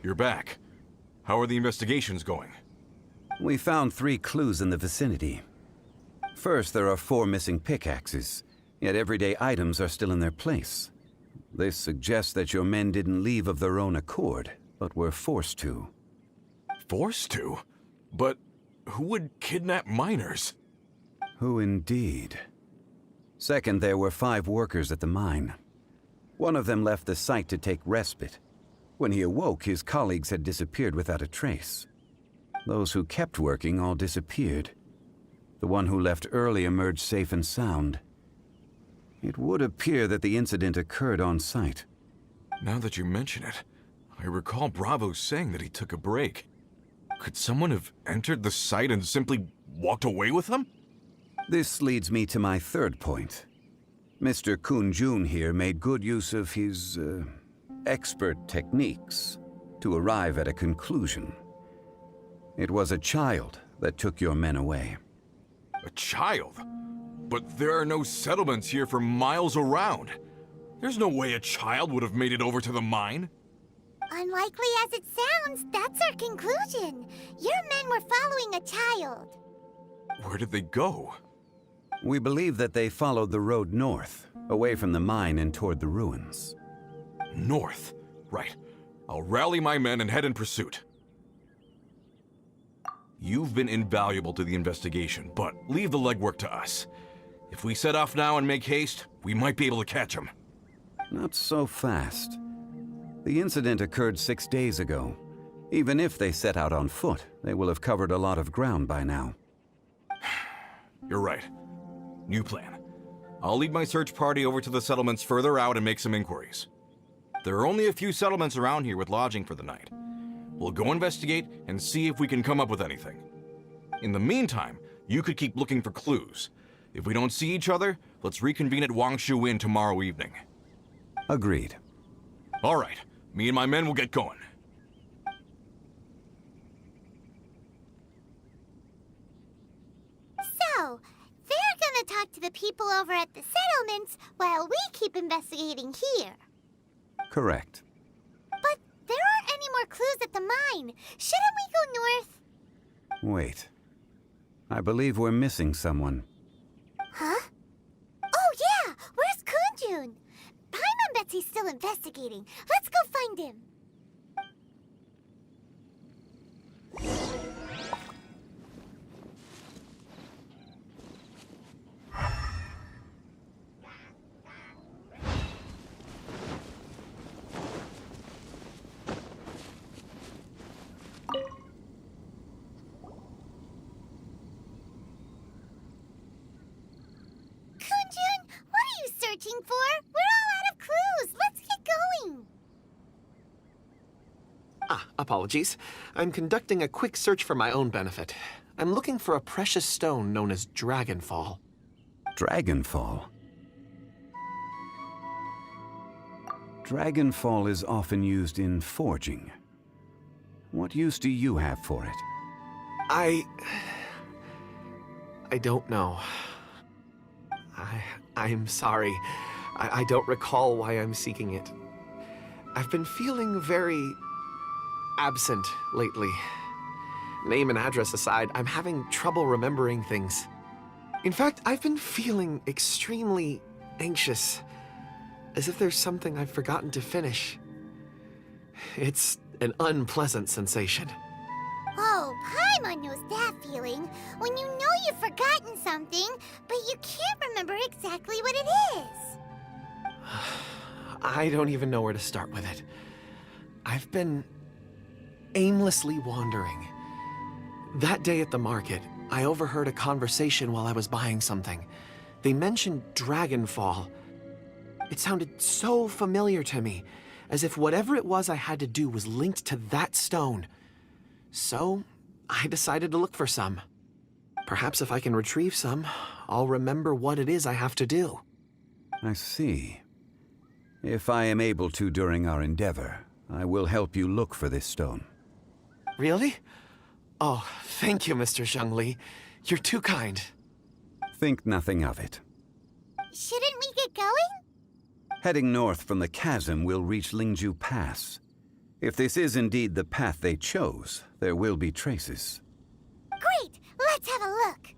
You're back. How are the investigations going? We found 3 clues in the vicinity. First, there are 4 missing pickaxes, yet everyday items are still in their place. This suggests that your men didn't leave of their own accord, but were forced to. Forced to? But who would kidnap miners? Who indeed? Second, there were 5 workers at the mine. One of them left the site to take respite. When he awoke, his colleagues had disappeared without a trace. Those who kept working all disappeared. The one who left early emerged safe and sound. It would appear that the incident occurred on site. Now that you mention it, I recall Bravo saying that he took a break. Could someone have entered the site and simply walked away with them? This leads me to my third point. Mr. Kunjun here made good use of his, expert techniques to arrive at a conclusion. It was a child that took your men away. A child? But there are no settlements here for miles around. There's no way a child would have made it over to the mine. Unlikely as it sounds, that's our conclusion. Your men were following a child. Where did they go? We believe that they followed the road north, away from the mine and toward the ruins. North. Right. I'll rally my men and head in pursuit. You've been invaluable to the investigation, but leave the legwork to us. If we set off now and make haste, we might be able to catch them. Not so fast. The incident occurred 6 days ago. Even if they set out on foot, they will have covered a lot of ground by now. You're right. New plan. I'll lead my search party over to the settlements further out and make some inquiries. There are only a few settlements around here with lodging for the night. We'll go investigate and see if we can come up with anything. In the meantime, you could keep looking for clues. If we don't see each other, let's reconvene at Wangshu Inn tomorrow evening. Agreed. All right. Me and my men will get going. So, they're gonna talk to the people over at the settlements while we keep investigating here. Correct. But there aren't any more clues at the mine. Shouldn't we go north? Wait. I believe we're missing someone. Huh? Oh yeah! Where's Kunjun? Paimon bets he's still investigating. Let's go find him. Searching for? We're all out of clues. Let's get going. Apologies. I'm conducting a quick search for my own benefit. I'm looking for a precious stone known as Dragonfall. Dragonfall? Dragonfall is often used in forging. What use do you have for it? I don't know. I'm sorry. I don't recall why I'm seeking it. I've been feeling very absent lately. Name and address aside, I'm having trouble remembering things. In fact, I've been feeling extremely anxious, as if there's something I've forgotten to finish. It's an unpleasant sensation. Oh, Paimon knows that feeling. When you know you've forgotten something, but you can't remember exactly what it is. I don't even know where to start with it. I've been aimlessly wandering. That day at the market, I overheard a conversation while I was buying something. They mentioned Dragonfall. It sounded so familiar to me, as if whatever it was I had to do was linked to that stone. So, I decided to look for some. Perhaps if I can retrieve some, I'll remember what it is I have to do. I see. If I am able to during our endeavor, I will help you look for this stone. Really? Oh, thank you, Mr. Zhengli. You're too kind. Think nothing of it. Shouldn't we get going? Heading north from the chasm, we'll reach Lingju Pass. If this is indeed the path they chose, there will be traces. Great! Let's have a look!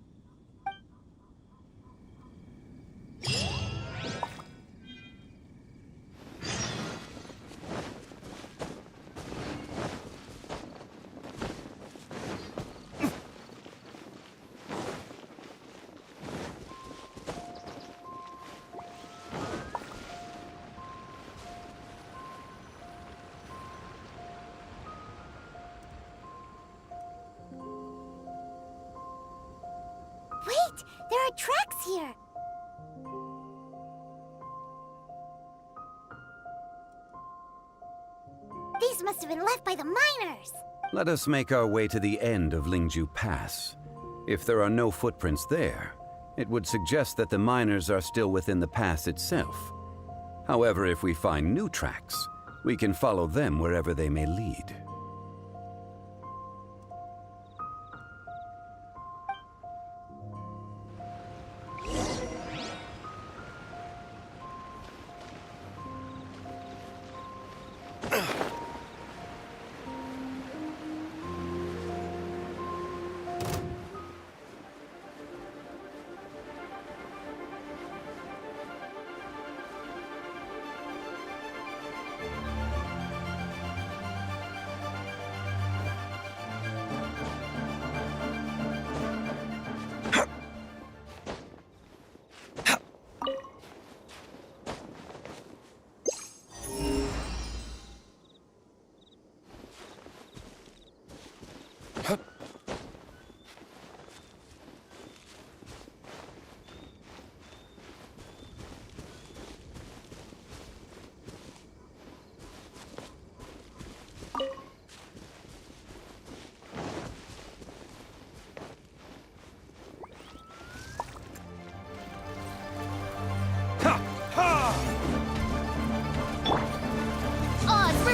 Wait! There are tracks here! These must have been left by the miners! Let us make our way to the end of Lingju Pass. If there are no footprints there, it would suggest that the miners are still within the pass itself. However, if we find new tracks, we can follow them wherever they may lead.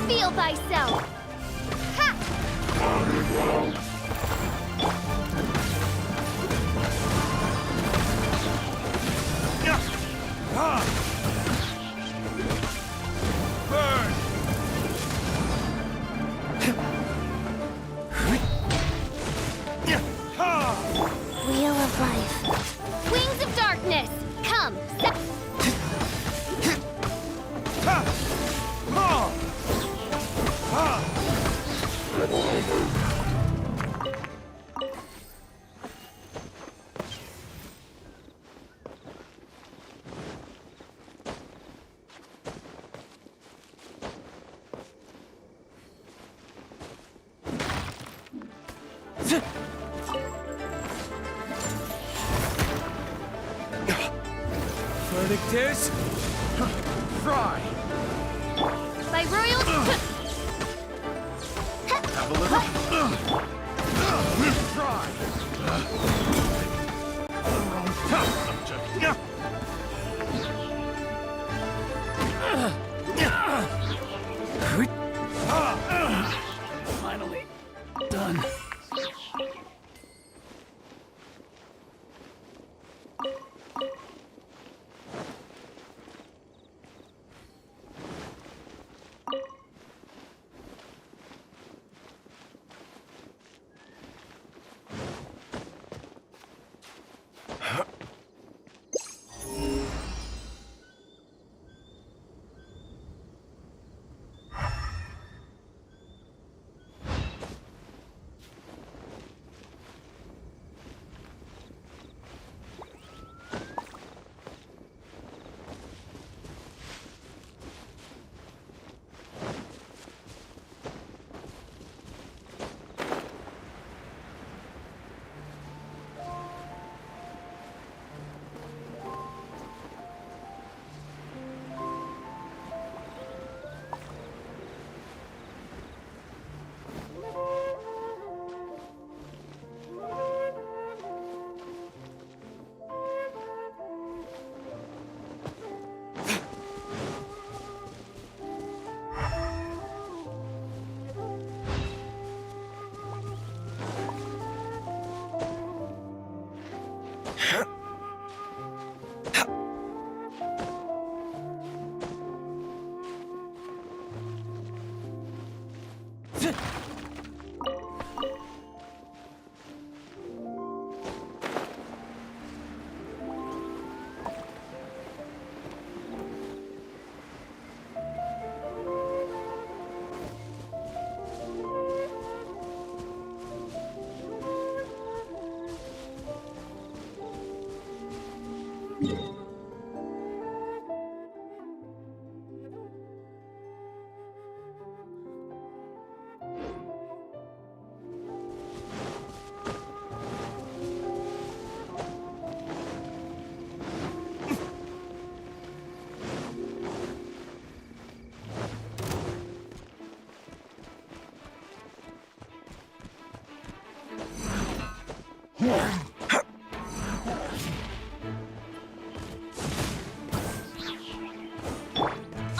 reveal thyself! Ha! Burn! Wheel of life. Wings of darkness! Come! Verdictus? Fry! By royal... Have a little. Fry! Finally done.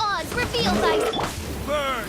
Oz, reveal thyself! Burn!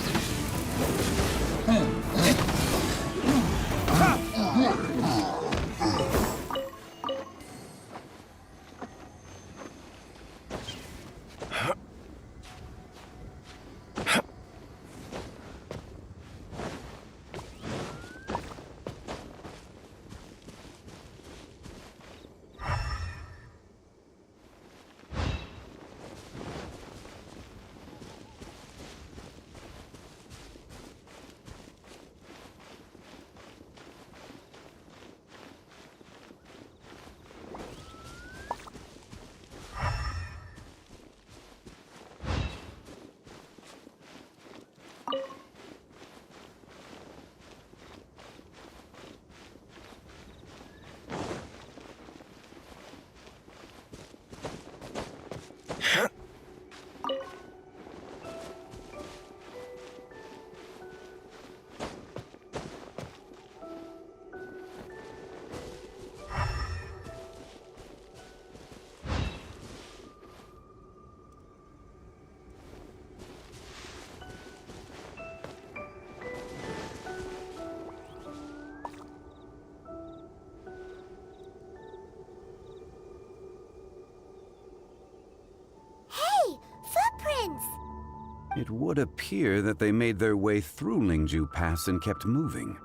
It would appear that they made their way through Lingju Pass and kept moving.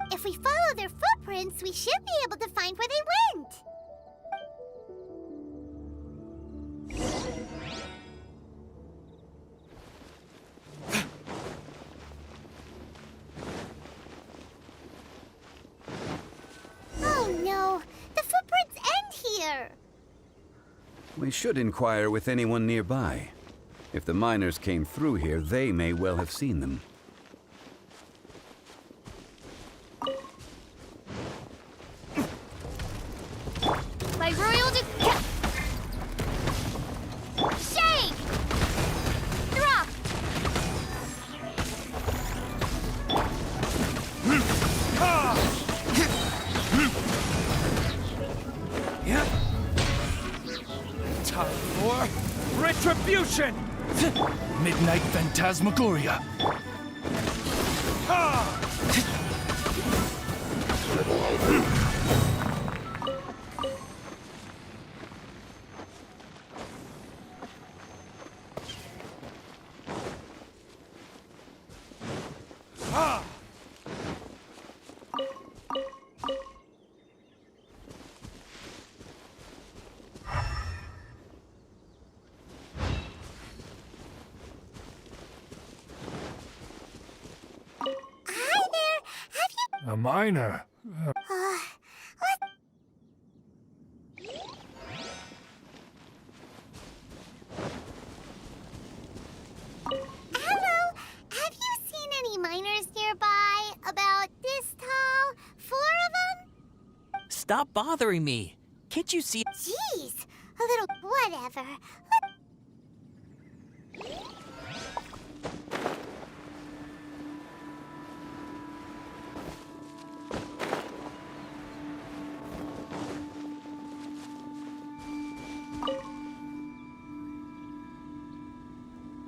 If we follow their footprints, we should be able to find where they went. Oh no! The footprints end here! We should inquire with anyone nearby. If the miners came through here, they may well have seen them. My royal shake! Drop! Time for retribution! Midnight Phantasmagoria! Hi there! Have you... A miner. Hello! Have you seen any miners nearby? About this tall? 4 of them? Stop bothering me. Can't you see? Jeez! A little whatever.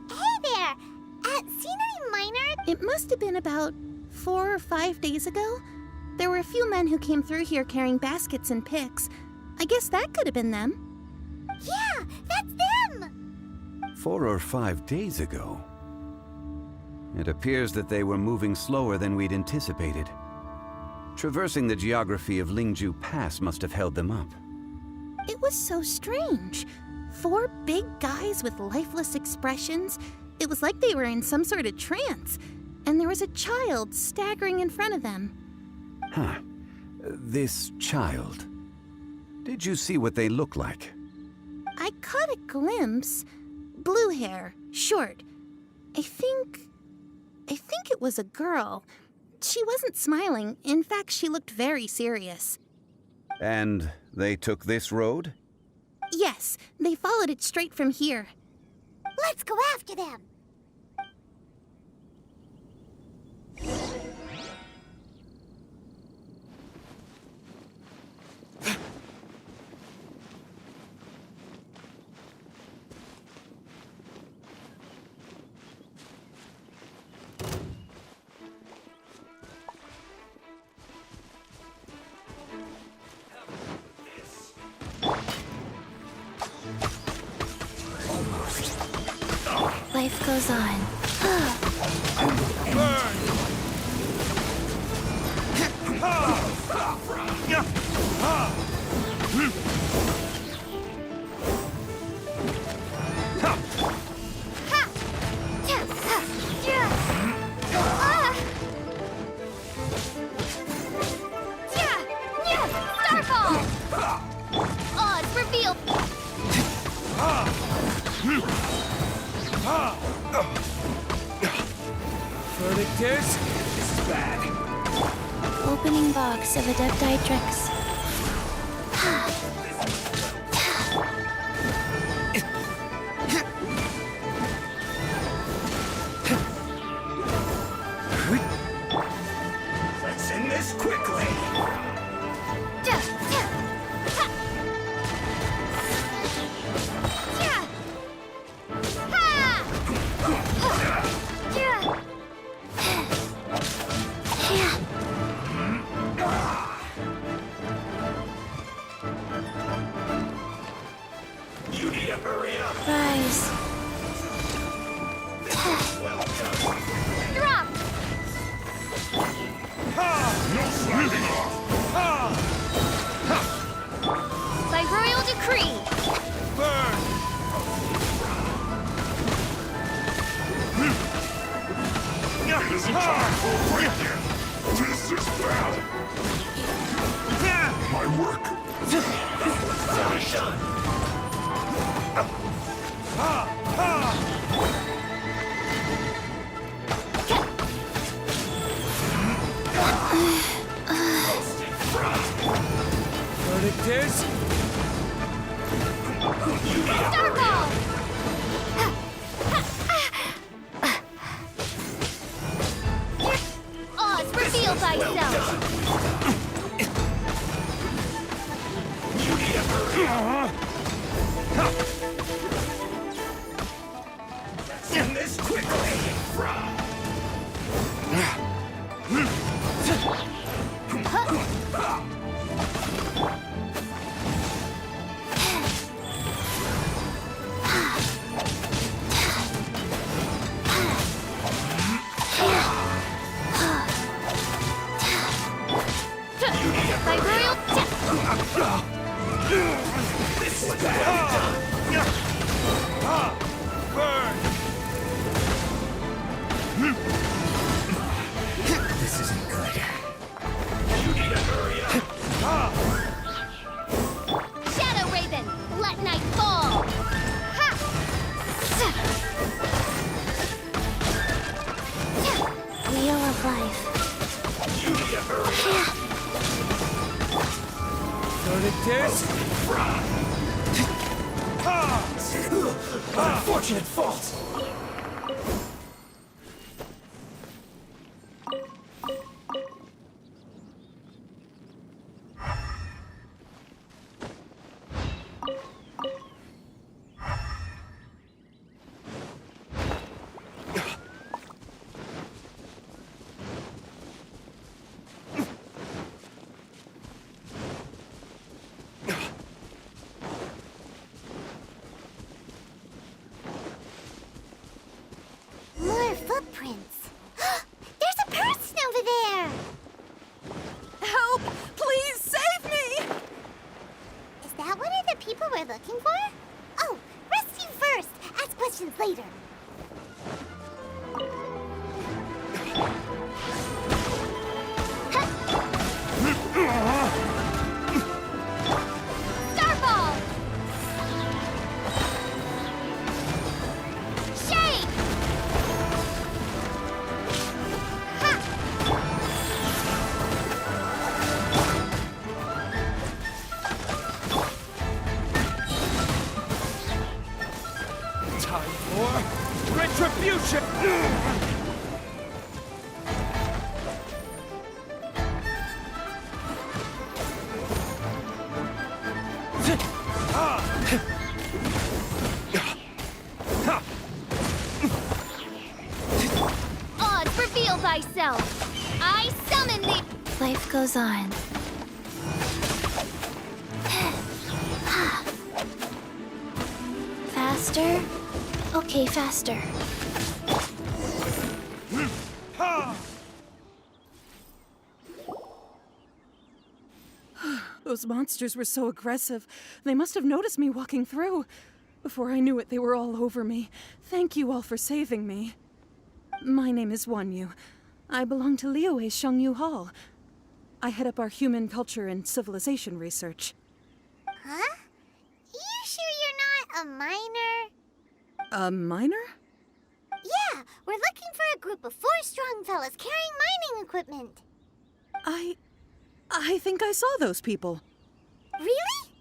Hey there! Seen any miners? It must have been about 4 or 5 days ago. There were a few men who came through here carrying baskets and picks. I guess that could have been them. Yeah, that's them! 4 or 5 days ago. It appears that they were moving slower than we'd anticipated. Traversing the geography of Lingju Pass must have held them up. It was so strange. 4 big guys with lifeless expressions. It was like they were in some sort of trance. And there was a child staggering in front of them. Huh. This child. Did you see what they look like? I caught a glimpse. Blue hair, short. I think it was a girl. She wasn't smiling. In fact, she looked very serious. And they took this road? Yes, they followed it straight from here. Let's go after them! Life goes on. Oh, it's revealed! Verdict is, this is bad. Opening box of Adepti-Trix. Let's end this quickly. is a time for break-in. This is bad. My work. Very done. Verdict is... Starfall! Oz, reveal thyself! Send this quickly. By royal This is bad. This isn't good. You need to hurry up. Shadow Raven, let night fall! Ha! Wheel of life. You need to hurry up. Verdict is... Unfortunate fault. More footprints. There's a person over there! Help! Please save me! Is that one of the people we're looking for? Oh, rescue first. Ask questions later. Starfall! Shade! Time for... retribution! Oz, reveal thyself! I summon thee! Life goes on. Faster? Okay, faster. Those monsters were so aggressive. They must have noticed me walking through. Before I knew it, they were all over me. Thank you all for saving me. My name is Wanyu. I belong to Liyue's Shengyu Hall. I head up our human culture and civilization research. Huh? You sure you're not a miner? A miner? Yeah, we're looking for a group of 4 strong fellas carrying mining equipment. I think I saw those people. Really?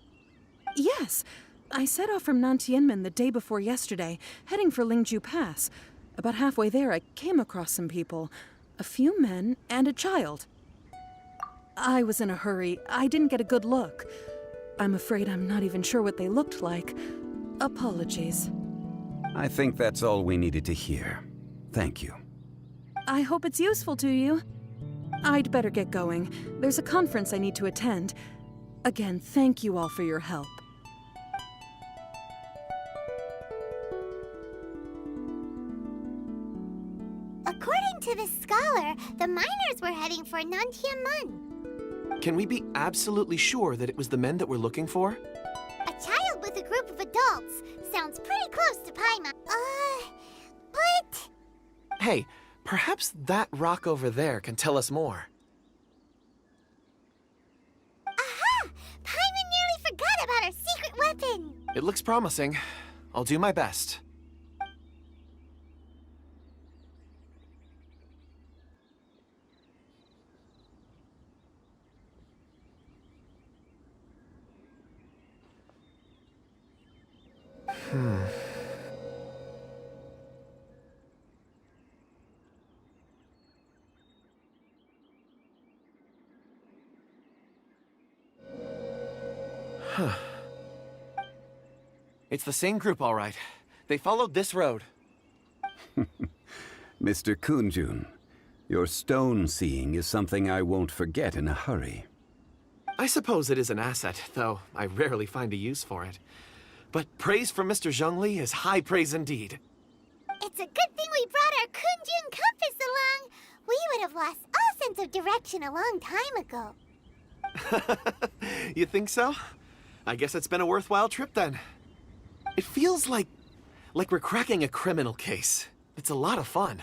Yes. I set off from Nantianmen the day before yesterday, heading for Lingju Pass. About halfway there, I came across some people. A few men and a child. I was in a hurry. I didn't get a good look. I'm afraid I'm not even sure what they looked like. Apologies. I think that's all we needed to hear. Thank you. I hope it's useful to you. I'd better get going. There's a conference I need to attend. Again, thank you all for your help. According to this scholar, the miners were heading for Nantianmen. Can we be absolutely sure that it was the men that we're looking for? A child with a group of adults. Sounds pretty close to Paimon. But... Hey, Perhaps that rock over there can tell us more. Aha! Paimon nearly forgot about our secret weapon! It looks promising. I'll do my best. It's the same group, all right. They followed this road. Mr. Kunjun, your stone seeing is something I won't forget in a hurry. I suppose it is an asset, though I rarely find a use for it. But praise from Mr. Zhongli is high praise indeed. It's a good thing we brought our Kunjun compass along. We would have lost all sense of direction a long time ago. You think so? I guess it's been a worthwhile trip then. It feels like we're cracking a criminal case. It's a lot of fun.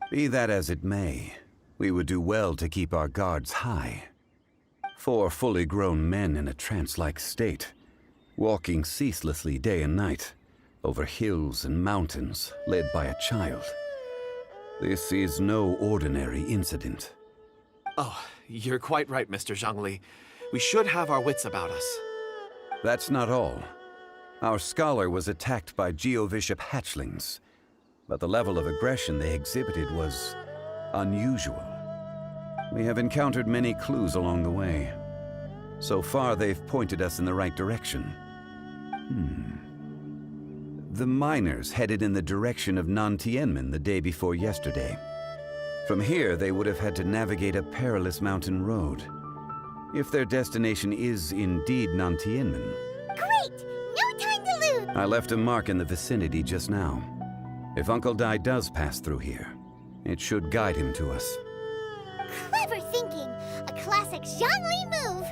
Be that as it may, we would do well to keep our guards high. 4 fully grown men in a trance-like state, walking ceaselessly day and night, over hills and mountains, led by a child. This is no ordinary incident. Oh, you're quite right, Mr. Zhongli. We should have our wits about us. That's not all. Our scholar was attacked by Geovishap hatchlings, but the level of aggression they exhibited was unusual. We have encountered many clues along the way. So far, they've pointed us in the right direction. The miners headed in the direction of Nantianmen the day before yesterday. From here, they would have had to navigate a perilous mountain road. If their destination is indeed Nantianmen. Great! No time to lose! I left a mark in the vicinity just now. If Uncle Dai does pass through here, it should guide him to us. Clever thinking! A classic Zhongli move!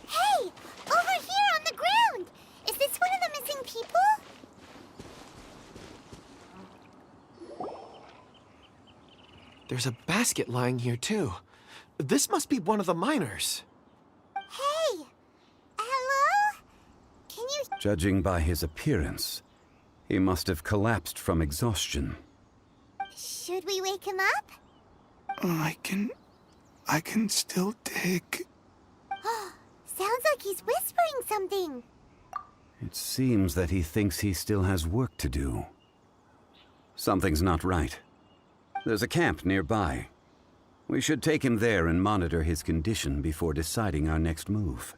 Hey! Over here on the ground! Is this one of the missing people? There's a basket lying here, too. This must be one of the miners. Hey! Hello? Can you... Judging by his appearance, he must have collapsed from exhaustion. Should we wake him up? I can still dig. Sounds like he's whispering something. It seems that he thinks he still has work to do. Something's not right. There's a camp nearby. We should take him there and monitor his condition before deciding our next move.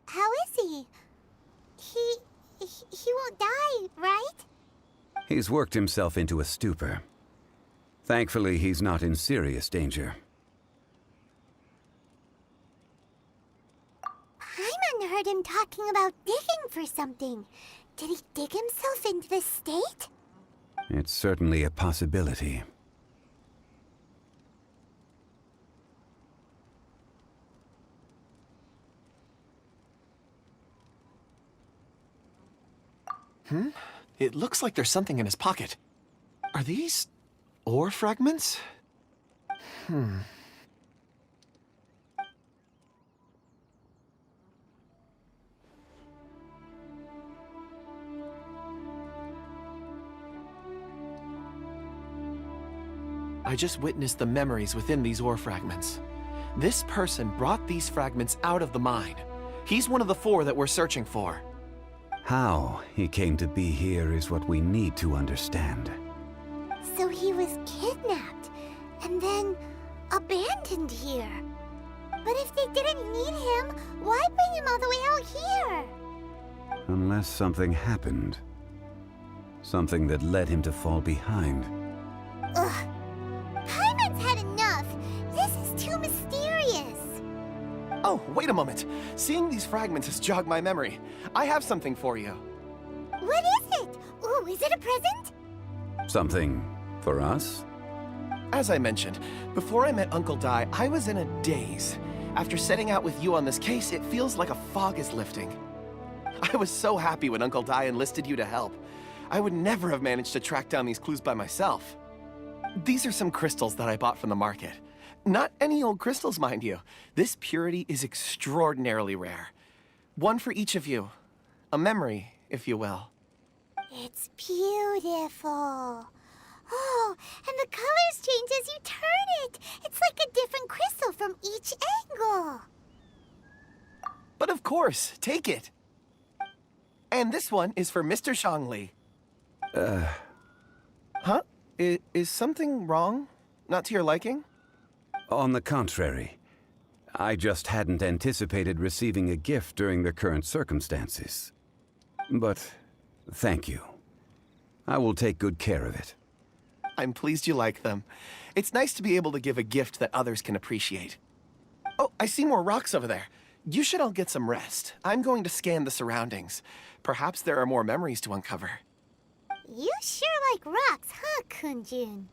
How is he? He won't die, right? He's worked himself into a stupor. Thankfully, he's not in serious danger. Paimon heard him talking about digging for something. Did he dig himself into this state? It's certainly a possibility. It looks like there's something in his pocket. Are these ore fragments? I just witnessed the memories within these ore fragments. This person brought these fragments out of the mine. He's one of the 4 that we're searching for. How he came to be here is what we need to understand. So he was kidnapped and then abandoned here. But if they didn't need him, why bring him all the way out here? Unless something happened. Something that led him to fall behind. Ugh. Paimon's had enough. This is too mysterious. Oh, wait a moment. Seeing these fragments has jogged my memory. I have something for you. What is it? Ooh, is it a present? Something for us? As I mentioned, before I met Uncle Dai, I was in a daze. After setting out with you on this case, it feels like a fog is lifting. I was so happy when Uncle Dai enlisted you to help. I would never have managed to track down these clues by myself. These are some crystals that I bought from the market. Not any old crystals, mind you. This purity is extraordinarily rare. One for each of you. A memory, if you will. It's beautiful. Oh, and the colors change as you turn it. It's like a different crystal from each angle. But of course, take it. And this one is for Mr. Zhongli. Huh? Is something wrong? Not to your liking? On the contrary. I just hadn't anticipated receiving a gift during the current circumstances. But thank you. I will take good care of it. I'm pleased you like them. It's nice to be able to give a gift that others can appreciate. Oh, I see more rocks over there. You should all get some rest. I'm going to scan the surroundings. Perhaps there are more memories to uncover. You sure like rocks, huh, Kunjun?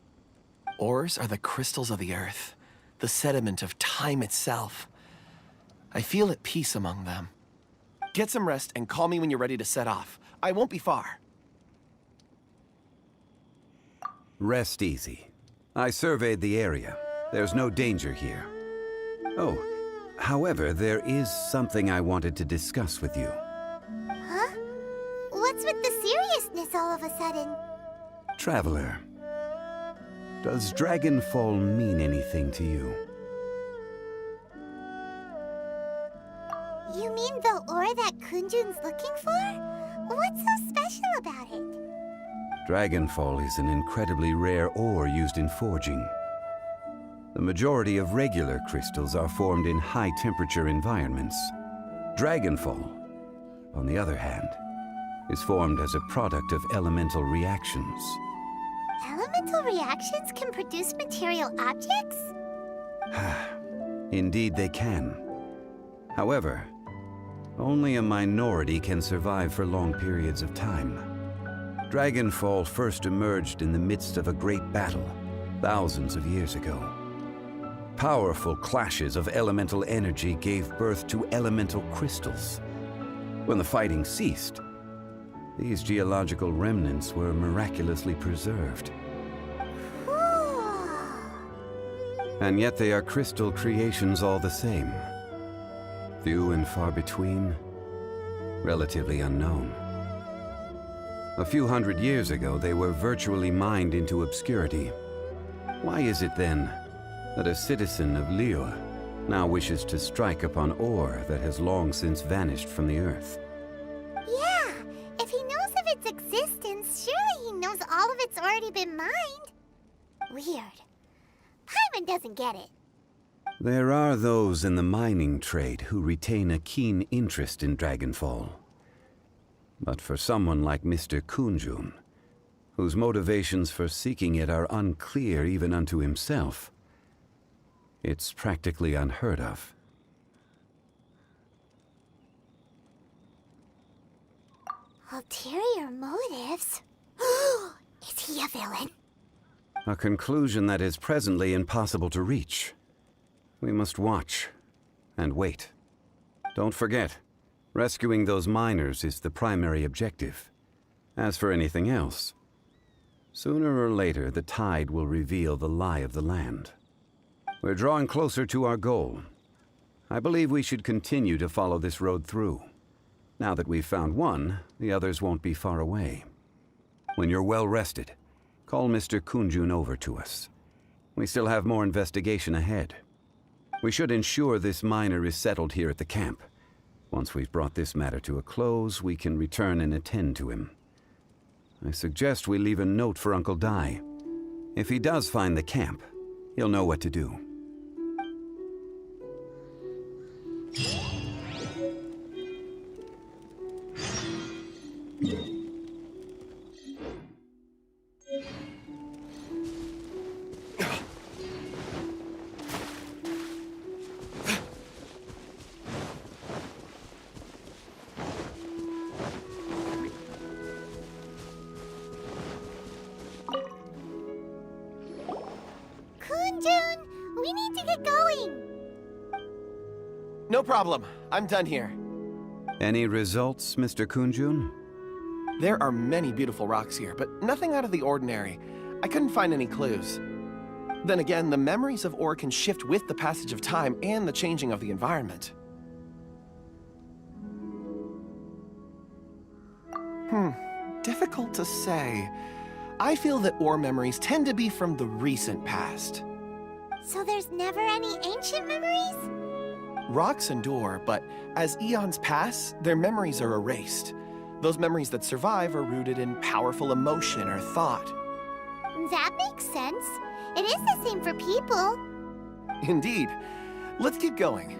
Ores are the crystals of the earth, the sediment of time itself. I feel at peace among them. Get some rest and call me when you're ready to set off. I won't be far. Rest easy. I surveyed the area. There's no danger here. Oh, however, there is something I wanted to discuss with you. Huh? What's with the seriousness all of a sudden? Traveler, does Dragonfall mean anything to you? You mean the ore that Kunjun's looking for? What's so special about it? Dragonfall is an incredibly rare ore used in forging. The majority of regular crystals are formed in high-temperature environments. Dragonfall, on the other hand, is formed as a product of elemental reactions. Elemental reactions can produce material objects? Indeed they can. However, only a minority can survive for long periods of time. Dragonfall first emerged in the midst of a great battle, thousands of years ago. Powerful clashes of elemental energy gave birth to elemental crystals. When the fighting ceased, these geological remnants were miraculously preserved. And yet they are crystal creations all the same. Few and far between, relatively unknown. A few hundred years ago, they were virtually mined into obscurity. Why is it then that a citizen of Liyue now wishes to strike upon ore that has long since vanished from the earth? Yeah, if he knows of its existence, surely he knows all of it's already been mined. Weird. Paimon doesn't get it. There are those in the mining trade who retain a keen interest in Dragonfall. But for someone like Mr. Kunjun, whose motivations for seeking it are unclear even unto himself, it's practically unheard of. Ulterior motives? Is he a villain? A conclusion that is presently impossible to reach. We must watch and wait. Don't forget, rescuing those miners is the primary objective. As for anything else, sooner or later the tide will reveal the lie of the land. We're drawing closer to our goal. I believe we should continue to follow this road through. Now that we've found one, the others won't be far away. When you're well rested, call Mr. Kunjun over to us. We still have more investigation ahead. We should ensure this miner is settled here at the camp. Once we've brought this matter to a close, we can return and attend to him. I suggest we leave a note for Uncle Dai. If he does find the camp, he'll know what to do. We need to get going! No problem. I'm done here. Any results, Mr. Kunjun? There are many beautiful rocks here, but nothing out of the ordinary. I couldn't find any clues. Then again, the memories of ore can shift with the passage of time and the changing of the environment. Difficult to say. I feel that ore memories tend to be from the recent past. So there's never any ancient memories? Rocks endure, but as eons pass, their memories are erased. Those memories that survive are rooted in powerful emotion or thought. That makes sense. It is the same for people. Indeed. Let's keep going.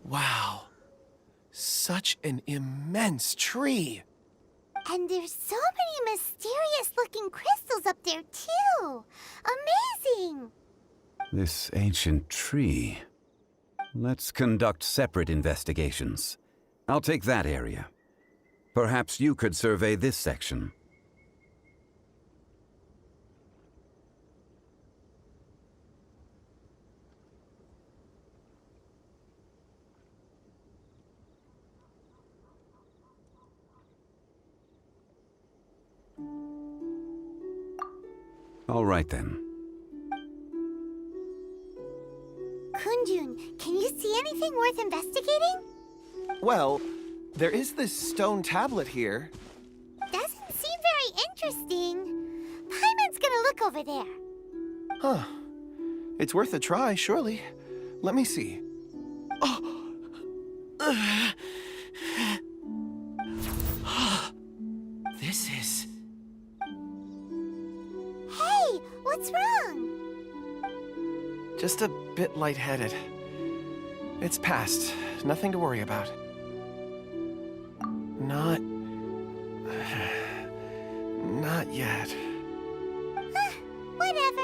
Wow. Such an immense tree. And there's so many mysterious-looking crystals up there, too. Amazing! This ancient tree. Let's conduct separate investigations. I'll take that area. Perhaps you could survey this section. All right, then. Kunjun, can you see anything worth investigating? Well, there is this stone tablet here. Doesn't seem very interesting. Paimon's gonna look over there. Huh. It's worth a try, surely. Let me see. This is... Hey, what's wrong? just a bit lightheaded. It's past. Nothing to worry about. Not yet. Whatever.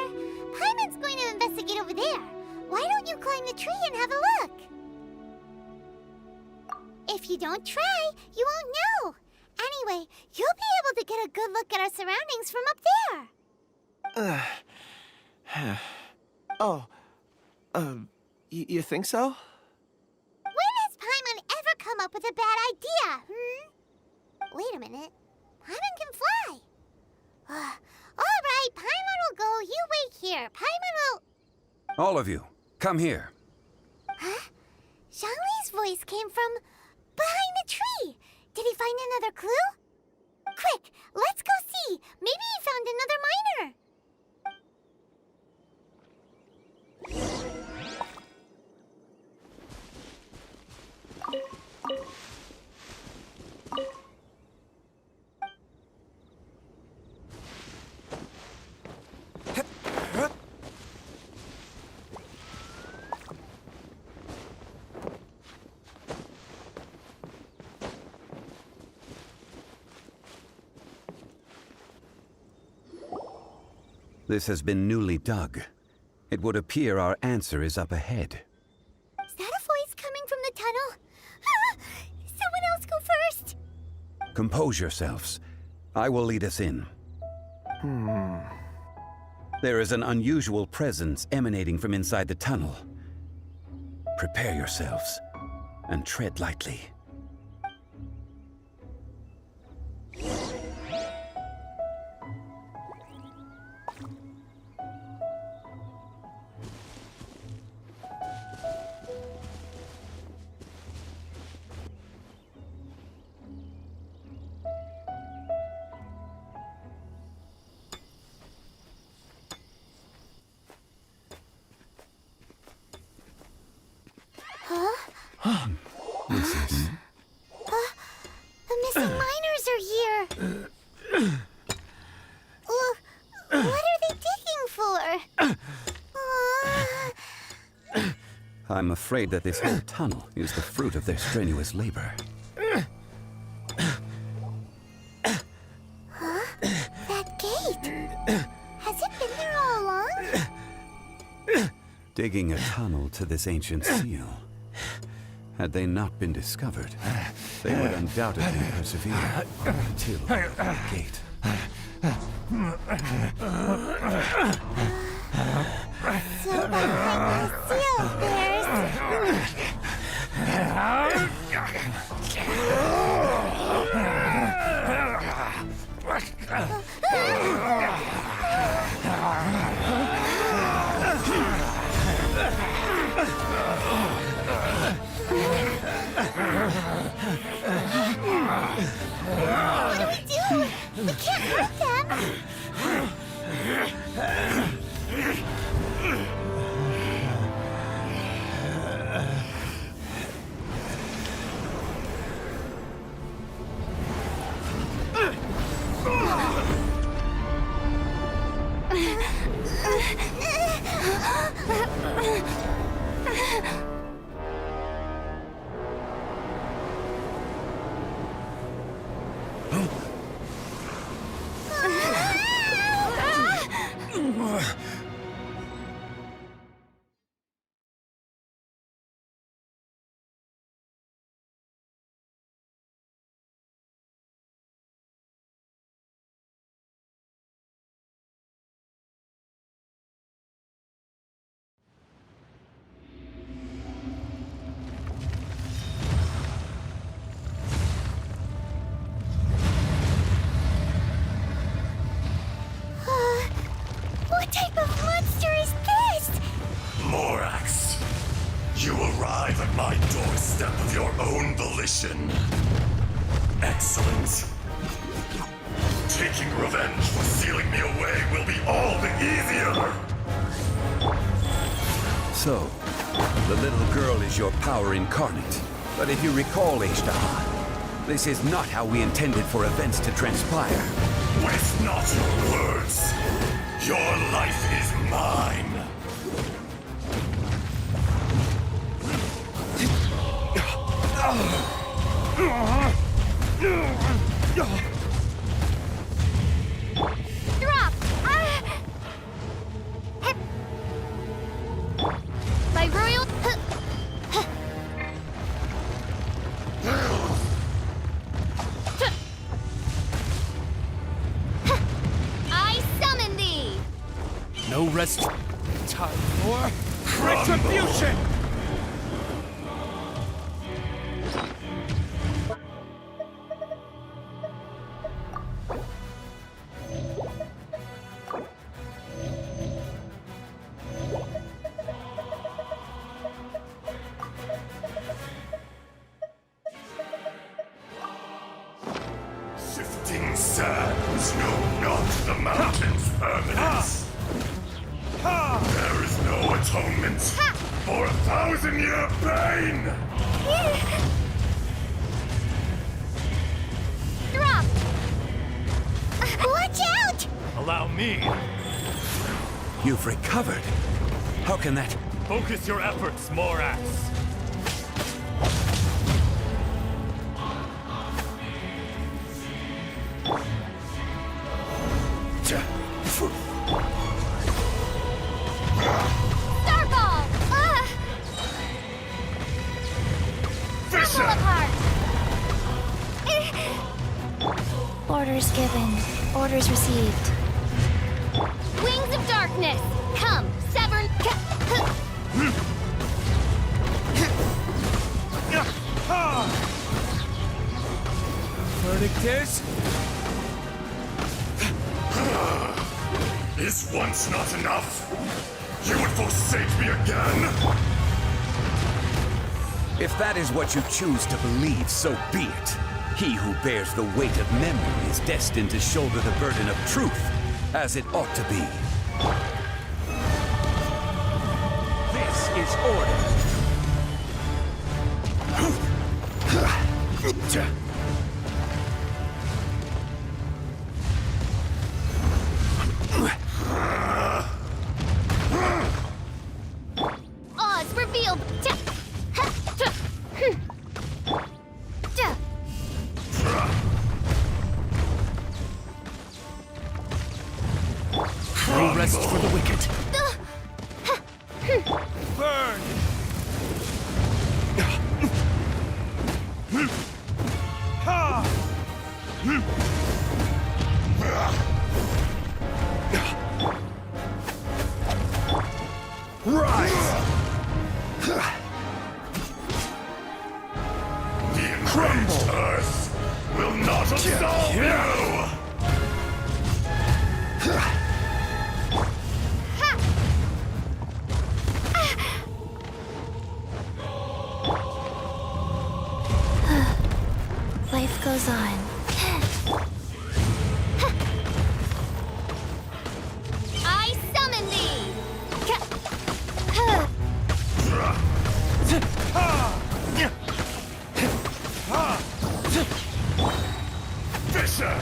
Paimon's going to investigate over there. Why don't you climb the tree and have a look? If you don't try, you won't know. Anyway, you'll be able to get a good look at our surroundings from up there. You think so? When has Paimon ever come up with a bad idea, Wait a minute. Paimon can fly. All right, Paimon will go. You wait here. Paimon will... All of you, come here. Huh? Zhongli's voice came from behind the tree. Did he find another clue? Quick, let's go see. Maybe he found another miner. This has been newly dug. It would appear our answer is up ahead. Is that a voice coming from the tunnel? Someone else go first! Compose yourselves. I will lead us in. There is an unusual presence emanating from inside the tunnel. Prepare yourselves and tread lightly. This is... The missing miners are here! What are they digging for? I'm afraid that this whole tunnel is the fruit of their strenuous labor. That gate! Has it been there all along? Digging a tunnel to this ancient seal. Had they not been discovered, they would undoubtedly persevere until the gate. So behind the seal, What do we do? We can't hurt them! What type of monster is this? Morax, you arrive at my doorstep of your own volition. Excellent. Taking revenge for sealing me away will be all the easier. So, the little girl is your power incarnate. But if you recall, Ishtaha, this is not how we intended for events to transpire. Waste not your words. Your life is mine. Drop! By royal... I summon thee! No rest. Time for retribution! Shifting sands know not the mountain's permanence. There is no atonement for 1,000-year pain! Drop! Watch out! Allow me. You've recovered. How can that... Focus your efforts, Morax. given. Orders received. Wings of darkness! Come, Severn... Verdict is... Is once not enough? You would forsake me again? If that is what you choose to believe, so be it. He who bears the weight of memory is destined to shoulder the burden of truth, as it ought to be. This is order. Oz revealed! No rest for the wicked. Burn! Ha! Rise! The enraged earth will not absolve you! Life goes on. I summon thee! Fisher!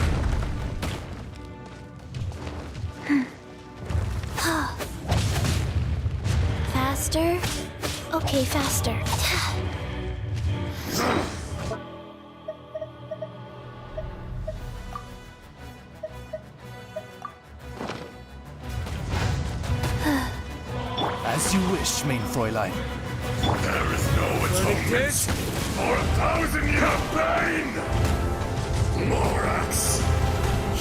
Faster? Okay, faster. As you wish, main Fräulein. There is no atonement for 1,000-year pain! Morax,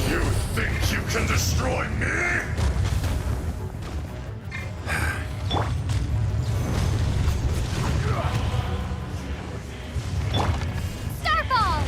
you think you can destroy me? Starfall!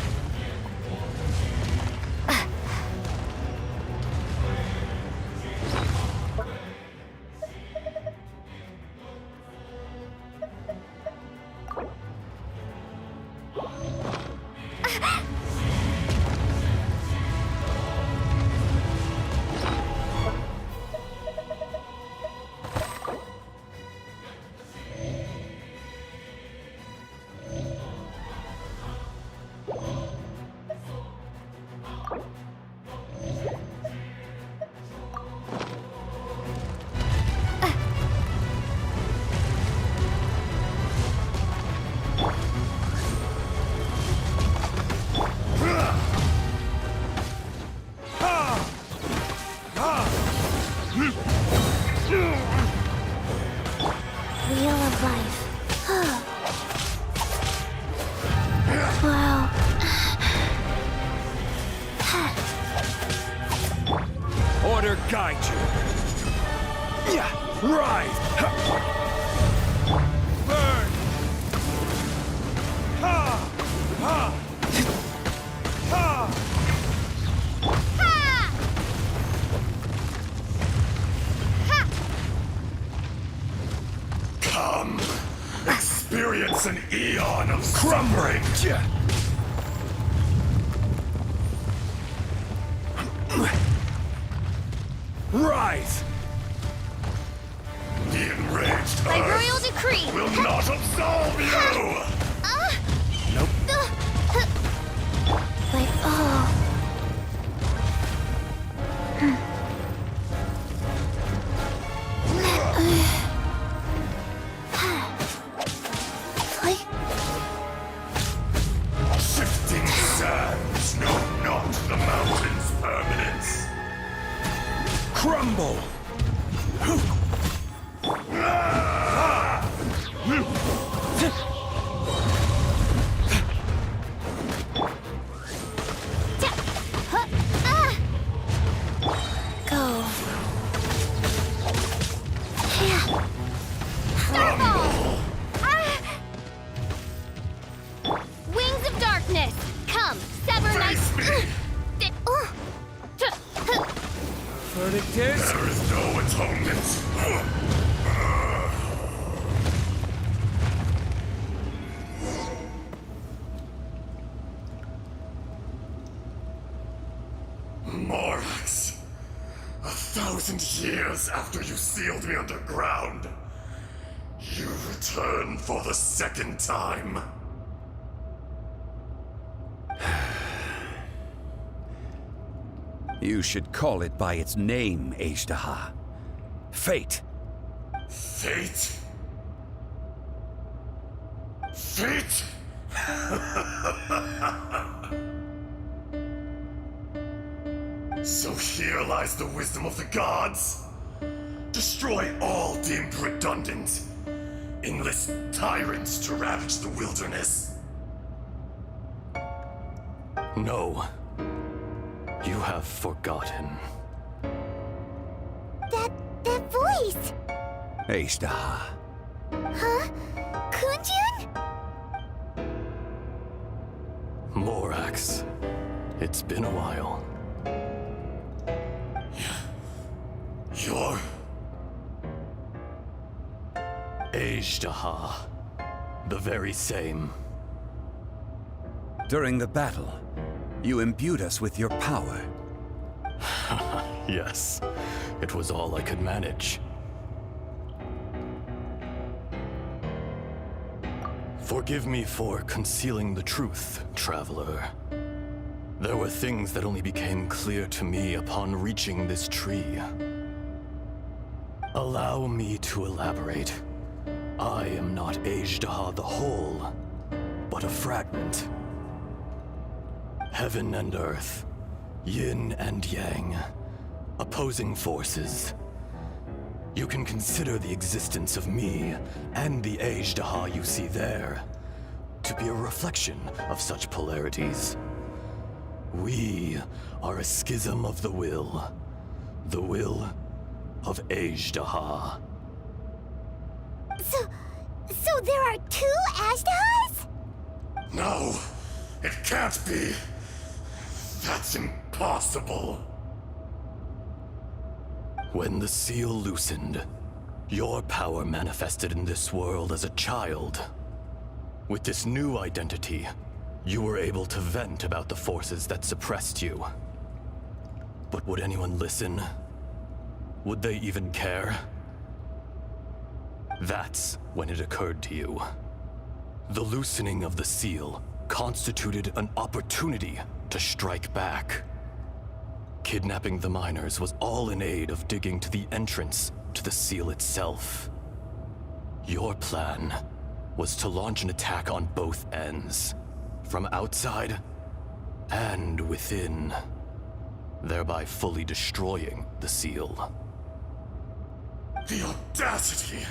Wheel of life. Wow. Order guide you. Rise! Burn! Ha! Ha! Ha! Come, experience an eon of suffering! Rise! The enraged By earth royal decree! will not absolve you! Nope. Like, oh. Shifting sands know not the mountain's permanence. Crumble! Starfall! Wings of darkness! Come, sever night. Verdict is... There is no atonement. Morax, 1,000 years after you sealed me underground, you return for the second time. You should call it by its name, Ajdaha. Fate. Fate? Fate? So here lies the wisdom of the gods. Destroy all deemed redundant. Enlist tyrants to ravage the wilderness. No. You have forgotten. That voice! Ajdaha. Huh? Kunjun? Morax. It's been a while. You're... Ajdaha. The very same. During the battle, you imbued us with your power. Yes. It was all I could manage. Forgive me for concealing the truth, traveler. There were things that only became clear to me upon reaching this tree. Allow me to elaborate. I am not Ajdaha the whole, but a fragment. Heaven and earth, yin and yang, opposing forces. You can consider the existence of me and the Ajdaha you see there to be a reflection of such polarities. We are a schism of the will of Ajdaha. So there are two Ajdahas? No, it can't be. That's impossible. When the seal loosened, your power manifested in this world as a child. With this new identity, you were able to vent about the forces that suppressed you. But would anyone listen? Would they even care? That's when it occurred to you. The loosening of the seal constituted an opportunity to strike back. Kidnapping the miners was all in aid of digging to the entrance to the seal itself. Your plan was to launch an attack on both ends, from outside and within, thereby fully destroying the seal. The audacity!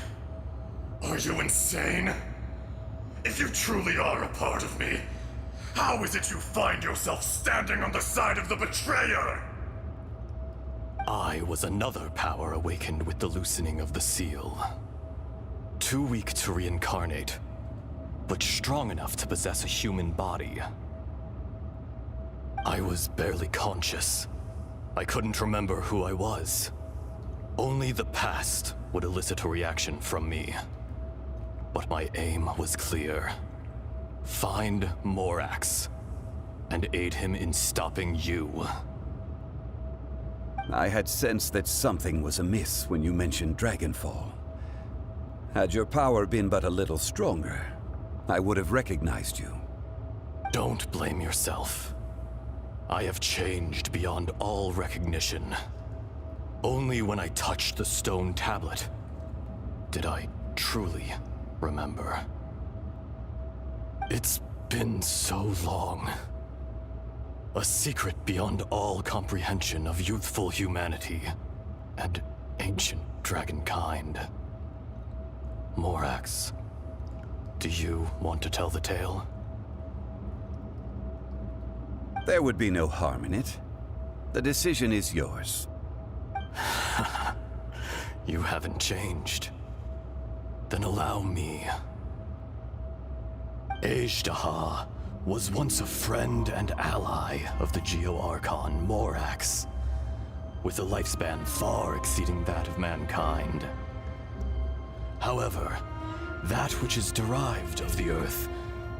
Are you insane? If you truly are a part of me, how is it you find yourself standing on the side of the betrayer? I was another power awakened with the loosening of the seal. Too weak to reincarnate, but strong enough to possess a human body. I was barely conscious. I couldn't remember who I was. Only the past would elicit a reaction from me. But my aim was clear. Find Morax, and aid him in stopping you. I had sensed that something was amiss when you mentioned Dragonfall. Had your power been but a little stronger, I would have recognized you. Don't blame yourself. I have changed beyond all recognition. Only when I touched the stone tablet did I truly remember. It's been so long. A secret beyond all comprehension of youthful humanity and ancient dragonkind. Morax, do you want to tell the tale? There would be no harm in it. The decision is yours. You haven't changed. Then allow me. Ajdaha was once a friend and ally of the Geo-Archon Morax, with a lifespan far exceeding that of mankind. However, that which is derived of the Earth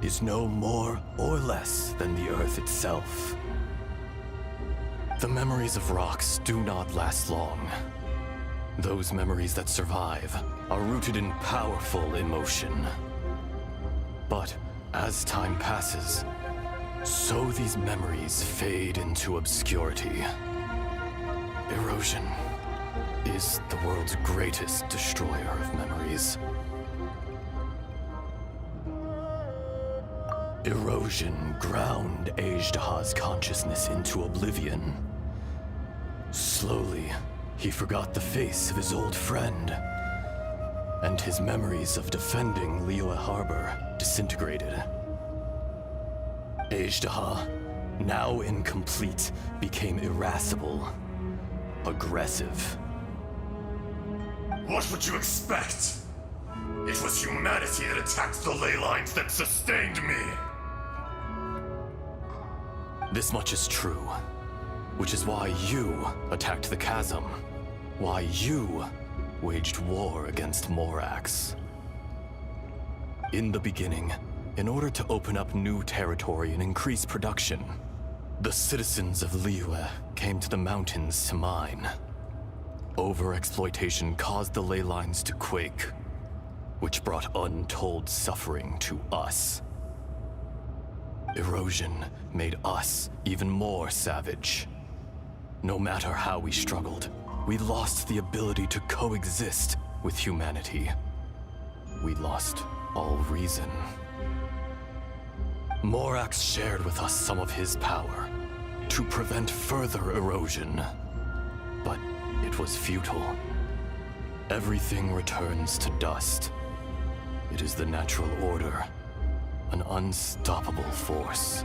is no more or less than the Earth itself. The memories of rocks do not last long. Those memories that survive are rooted in powerful emotion. But as time passes, so these memories fade into obscurity. Erosion is the world's greatest destroyer of memories. Erosion ground Ajdaha's consciousness into oblivion. Slowly, he forgot the face of his old friend, and his memories of defending Liyue Harbor disintegrated. Ajdaha, now incomplete, became irascible, aggressive. What would you expect? It was humanity that attacked the ley lines that sustained me. This much is true, which is why you attacked the chasm, why you waged war against Morax. In the beginning, in order to open up new territory and increase production, the citizens of Liyue came to the mountains to mine. Overexploitation caused the ley lines to quake, which brought untold suffering to us. Erosion made us even more savage. No matter how we struggled, we lost the ability to coexist with humanity. We lost all reason. Morax shared with us some of his power to prevent further erosion, but it was futile. Everything returns to dust. It is the natural order, an unstoppable force.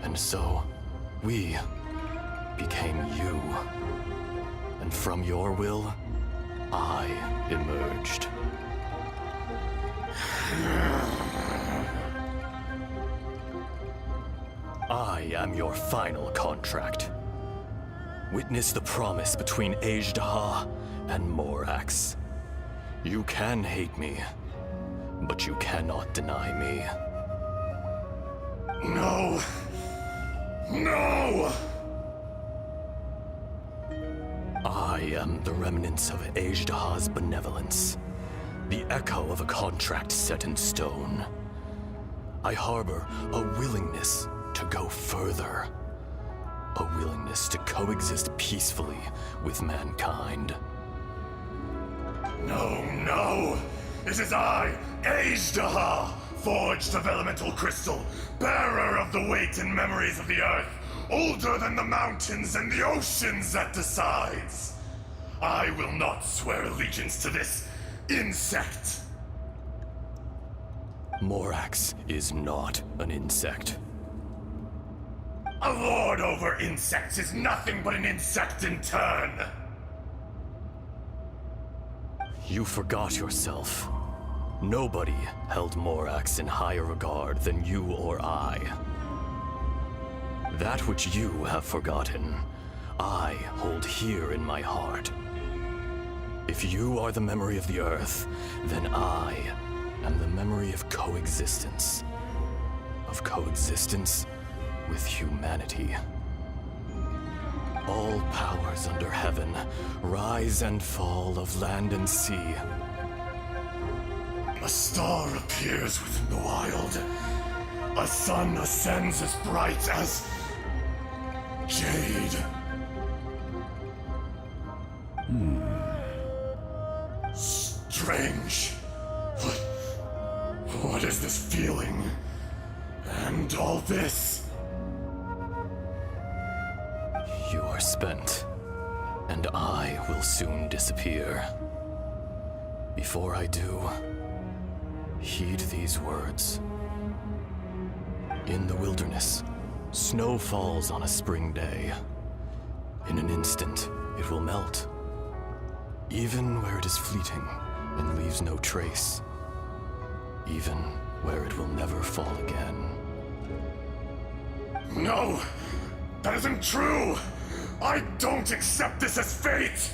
And so, we became you. And from your will, I emerged. I am your final contract. Witness the promise between Ajdaha and Morax. You can hate me, but you cannot deny me. No! No! I am the remnants of Ajdaha's benevolence, the echo of a contract set in stone. I harbor a willingness to go further, a willingness to coexist peacefully with mankind. No, no! It is I, Ajdaha, forged of elemental crystal, bearer of the weight and memories of the earth, older than the mountains and the oceans that decides. I will not swear allegiance to this insect. Morax is not an insect. A lord over insects is nothing but an insect in turn. You forgot yourself. Nobody held Morax in higher regard than you or I. That which you have forgotten, I hold here in my heart. If you are the memory of the Earth, then I am the memory of coexistence. Of coexistence with humanity. All powers under heaven, rise and fall of land and sea. A star appears within the wild. A sun ascends as bright as jade. Strange. What is this feeling? And all this? You are spent, and I will soon disappear. Before I do, heed these words. In the wilderness, snow falls on a spring day. In an instant, it will melt. Even where it is fleeting, and leaves no trace, even where it will never fall again. No! That isn't true! I don't accept this as fate!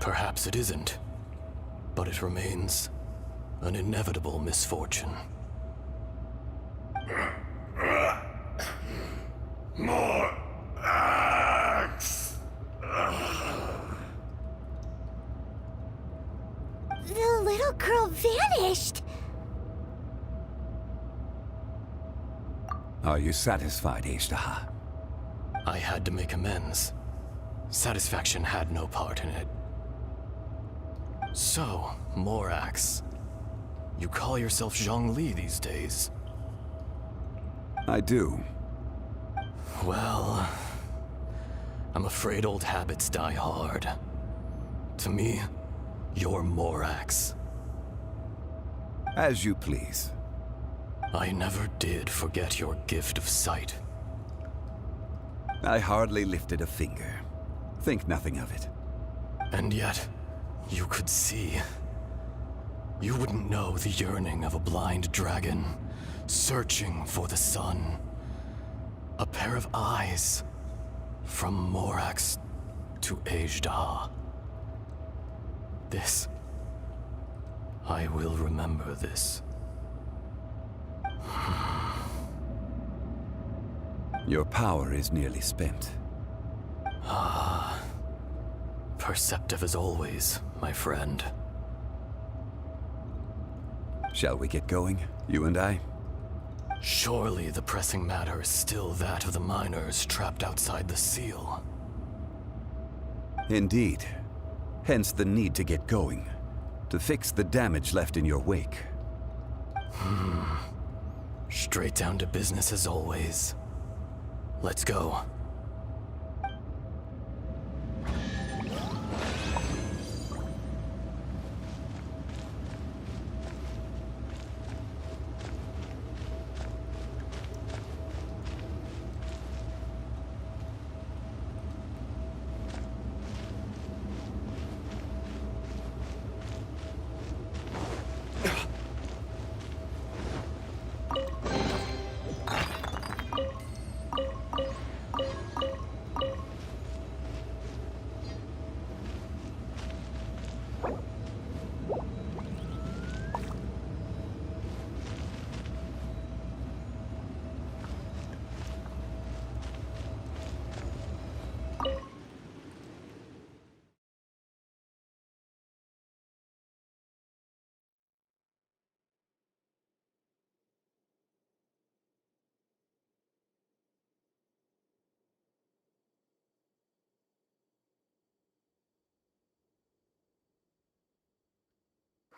Perhaps it isn't, but it remains an inevitable misfortune. More axe! The little girl vanished! Are you satisfied, Ishtaha? I had to make amends. Satisfaction had no part in it. So, Morax, you call yourself Zhongli these days? I do. Well, I'm afraid old habits die hard. To me, you're Morax. As you please. I never did forget your gift of sight. I hardly lifted a finger. Think nothing of it. And yet, you could see. You wouldn't know the yearning of a blind dragon, searching for the sun. A pair of eyes, from Morax to Ejdah. This, I will remember this. Your power is nearly spent. Ah, perceptive as always, my friend. Shall we get going, you and I? Surely the pressing matter is still that of the miners trapped outside the seal. Indeed. Hence the need to get going. To fix the damage left in your wake. Straight down to business as always. Let's go.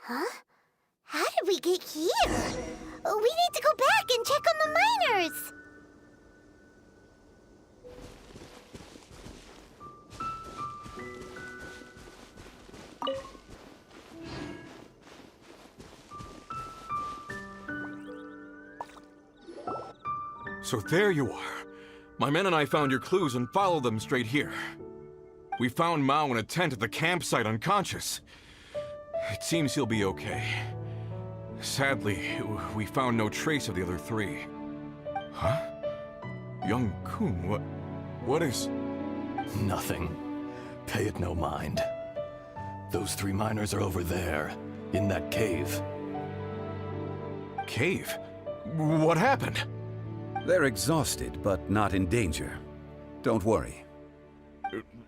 Huh? How did we get here? We need to go back and check on the miners! So there you are. My men and I found your clues and followed them straight here. We found Mao in a tent at the campsite unconscious. It seems he'll be okay. Sadly, we found no trace of the other three. Huh? Young Kun, what is... Nothing. Pay it no mind. Those three miners are over there, in that cave. Cave? What happened? They're exhausted, but not in danger. Don't worry.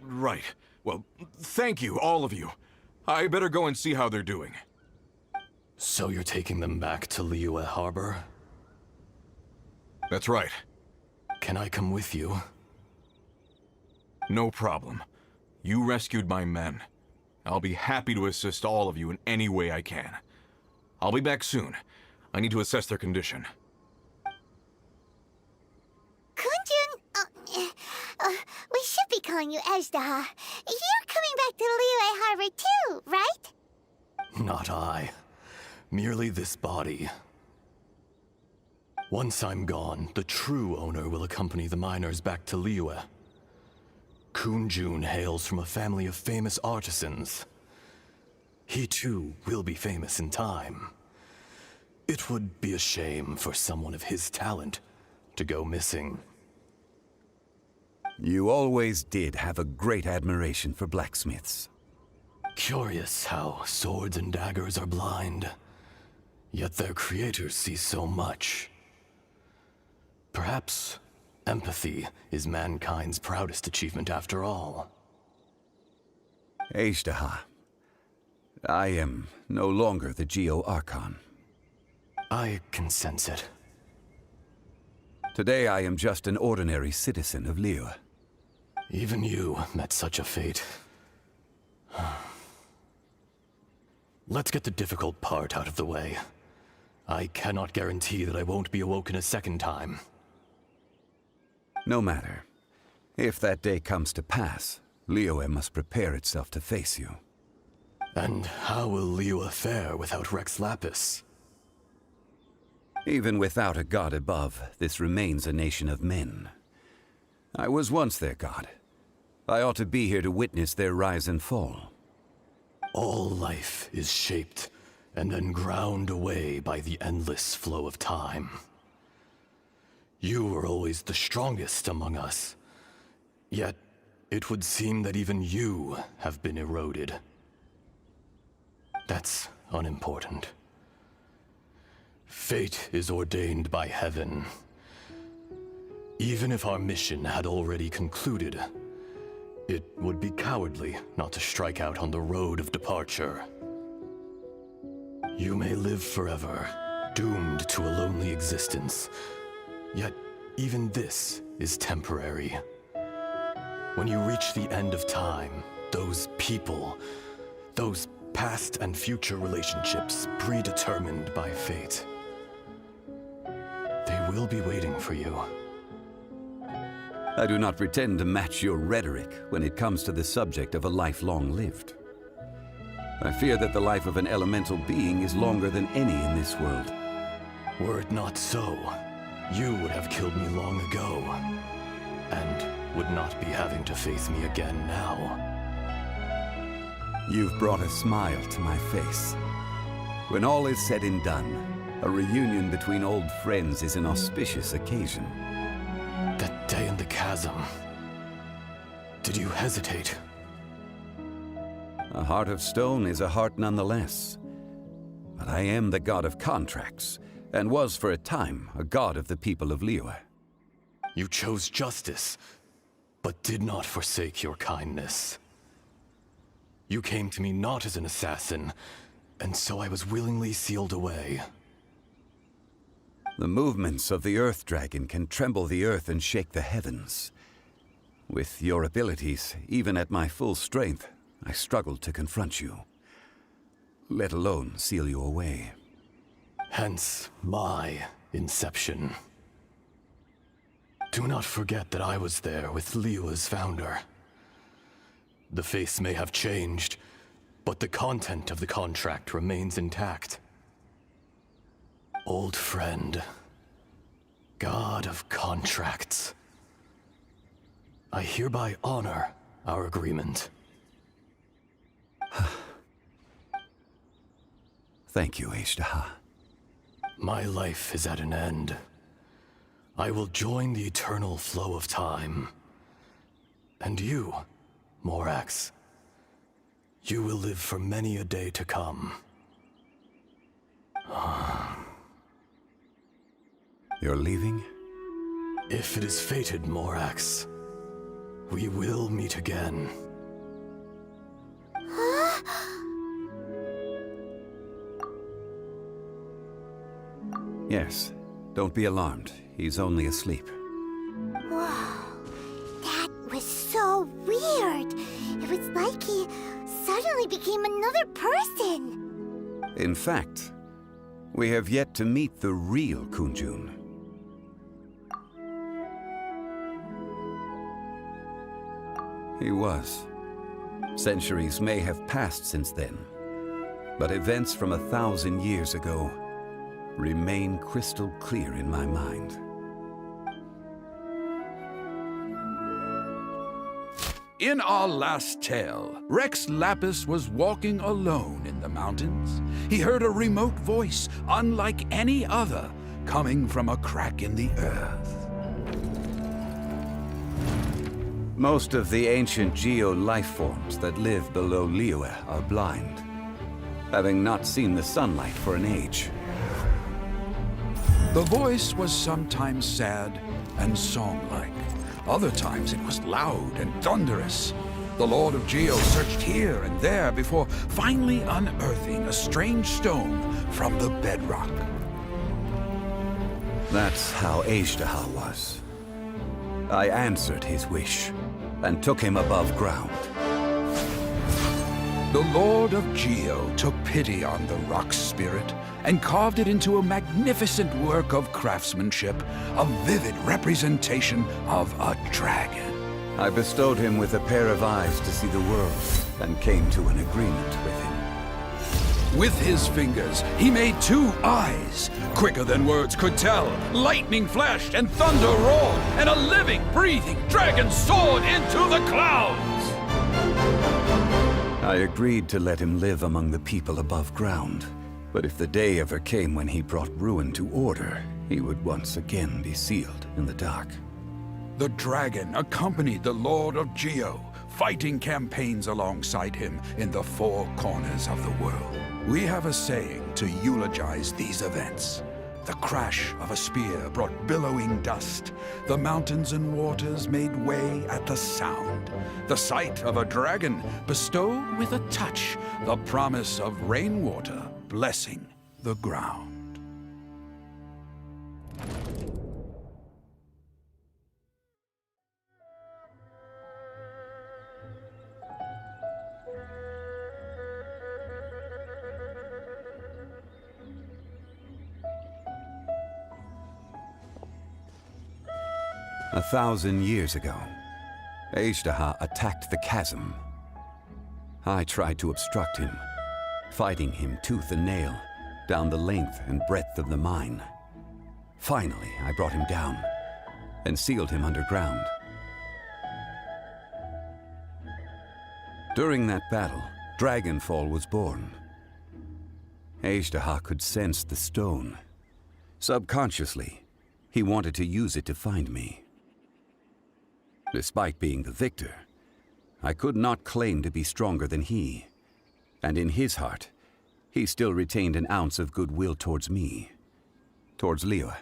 Right. Well, thank you, all of you. I better go and see how they're doing. So you're taking them back to Liyue Harbor? That's right. Can I come with you? No problem. You rescued my men. I'll be happy to assist all of you in any way I can. I'll be back soon. I need to assess their condition. Kunjun, we should be calling you Ejdah. You're coming back to Liyue Harbor too, right? Not I. Merely this body. Once I'm gone, the true owner will accompany the miners back to Liyue. Kunjun hails from a family of famous artisans. He too will be famous in time. It would be a shame for someone of his talent to go missing. You always did have a great admiration for blacksmiths. Curious how swords and daggers are blind, yet their creators see so much. Perhaps empathy is mankind's proudest achievement after all. Ejdaha, I am no longer the Geo-Archon. I can sense it. Today I am just an ordinary citizen of Liyue. Even you met such a fate. Let's get the difficult part out of the way. I cannot guarantee that I won't be awoken a second time. No matter. If that day comes to pass, Liyue must prepare itself to face you. And how will Liyue fare without Rex Lapis? Even without a god above, this remains a nation of men. I was once their god. I ought to be here to witness their rise and fall. All life is shaped and then ground away by the endless flow of time. You were always the strongest among us. Yet, it would seem that even you have been eroded. That's unimportant. Fate is ordained by heaven. Even if our mission had already concluded, it would be cowardly not to strike out on the road of departure. You may live forever, doomed to a lonely existence. Yet, even this is temporary. When you reach the end of time, those people, those past and future relationships predetermined by fate, they will be waiting for you. I do not pretend to match your rhetoric when it comes to the subject of a life long lived. I fear that the life of an elemental being is longer than any in this world. Were it not so, you would have killed me long ago, and would not be having to face me again now. You've brought a smile to my face. When all is said and done, a reunion between old friends is an auspicious occasion. That day in the chasm, did you hesitate? A heart of stone is a heart nonetheless. But I am the god of contracts, and was for a time a god of the people of Liyue. You chose justice, but did not forsake your kindness. You came to me not as an assassin, and so I was willingly sealed away. The movements of the Earth Dragon can tremble the earth and shake the heavens. With your abilities, even at my full strength, I struggled to confront you, let alone seal you away. Hence my inception. Do not forget that I was there with Liyue's founder. The face may have changed, but the content of the contract remains intact. Old friend, god of contracts, I hereby honor our agreement. Thank you, Ejdaha. My life is at an end. I will join the eternal flow of time. And you, Morax, you will live for many a day to come. You're leaving? If it is fated, Morax, we will meet again. Yes. Don't be alarmed. He's only asleep. Whoa. That was so weird. It was like he suddenly became another person. In fact, we have yet to meet the real Kunjun. He was. Centuries may have passed since then, but events from 1,000 years ago remain crystal clear in my mind. In our last tale, Rex Lapis was walking alone in the mountains. He heard a remote voice, unlike any other, coming from a crack in the earth. Most of the ancient geo-life forms that live below Liyue are blind, having not seen the sunlight for an age. The voice was sometimes sad and song-like. Other times it was loud and thunderous. The Lord of Geo searched here and there before finally unearthing a strange stone from the bedrock. That's how Azhdaha was. I answered his wish and took him above ground. The Lord of Geo took pity on the rock spirit and carved it into a magnificent work of craftsmanship, a vivid representation of a dragon. I bestowed him with a pair of eyes to see the world and came to an agreement with him. With his fingers, he made 2 eyes, quicker than words could tell. Lightning flashed and thunder roared, and a living, breathing dragon soared into the clouds. I agreed to let him live among the people above ground. But if the day ever came when he brought ruin to order, he would once again be sealed in the dark. The dragon accompanied the Lord of Geo, fighting campaigns alongside him in the 4 corners of the world. We have a saying to eulogize these events. The crash of a spear brought billowing dust. The mountains and waters made way at the sound. The sight of a dragon bestowed with a touch the promise of rainwater blessing the ground. A 1,000 years ago, Azhdaha attacked the chasm. I tried to obstruct him, fighting him tooth and nail down the length and breadth of the mine. Finally, I brought him down and sealed him underground. During that battle, Dragonfall was born. Azhdaha could sense the stone. Subconsciously, he wanted to use it to find me. Despite being the victor, I could not claim to be stronger than he. And in his heart, he still retained an ounce of goodwill towards me, towards Liyue,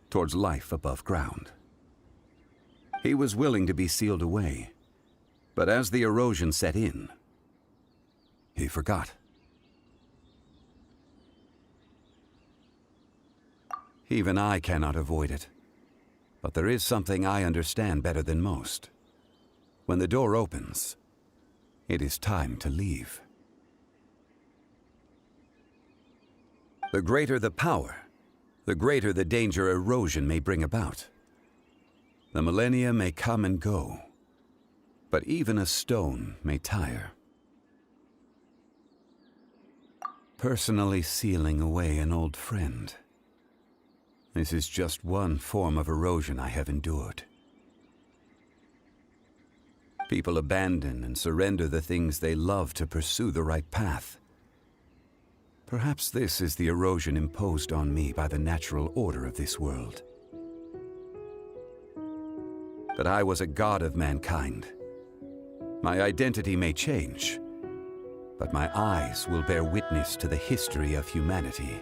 towards life above ground. He was willing to be sealed away, but as the erosion set in, he forgot. Even I cannot avoid it. But there is something I understand better than most. When the door opens, it is time to leave. The greater the power, the greater the danger erosion may bring about. The millennia may come and go, but even a stone may tire. Personally sealing away an old friend. This is just one form of erosion I have endured. People abandon and surrender the things they love to pursue the right path. Perhaps this is the erosion imposed on me by the natural order of this world. But I was a god of mankind. My identity may change, but my eyes will bear witness to the history of humanity.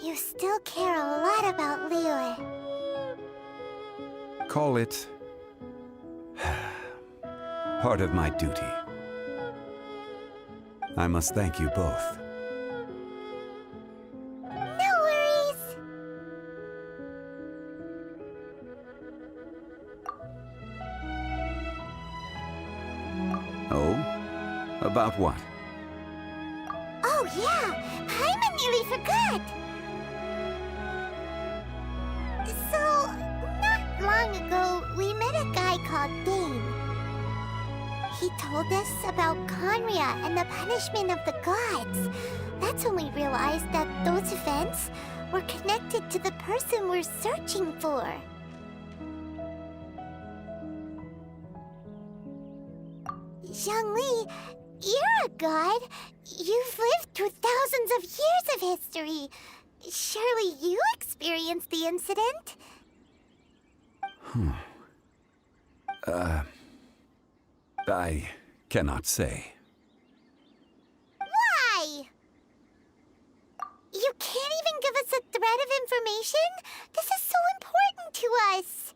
You still care a lot about Liyue. Call it part of my duty. I must thank you both. No worries. Oh? About what? Oh yeah, Paimon nearly forgot. So, not long ago, we met a guy called Dane. He told us about Conria and the punishment of the gods. That's when we realized that those events were connected to the person we're searching for. Zhongli, you're a god. You've lived through thousands of years of history. Surely you experienced the incident? I cannot say. Why? You can't even give us a thread of information? This is so important to us.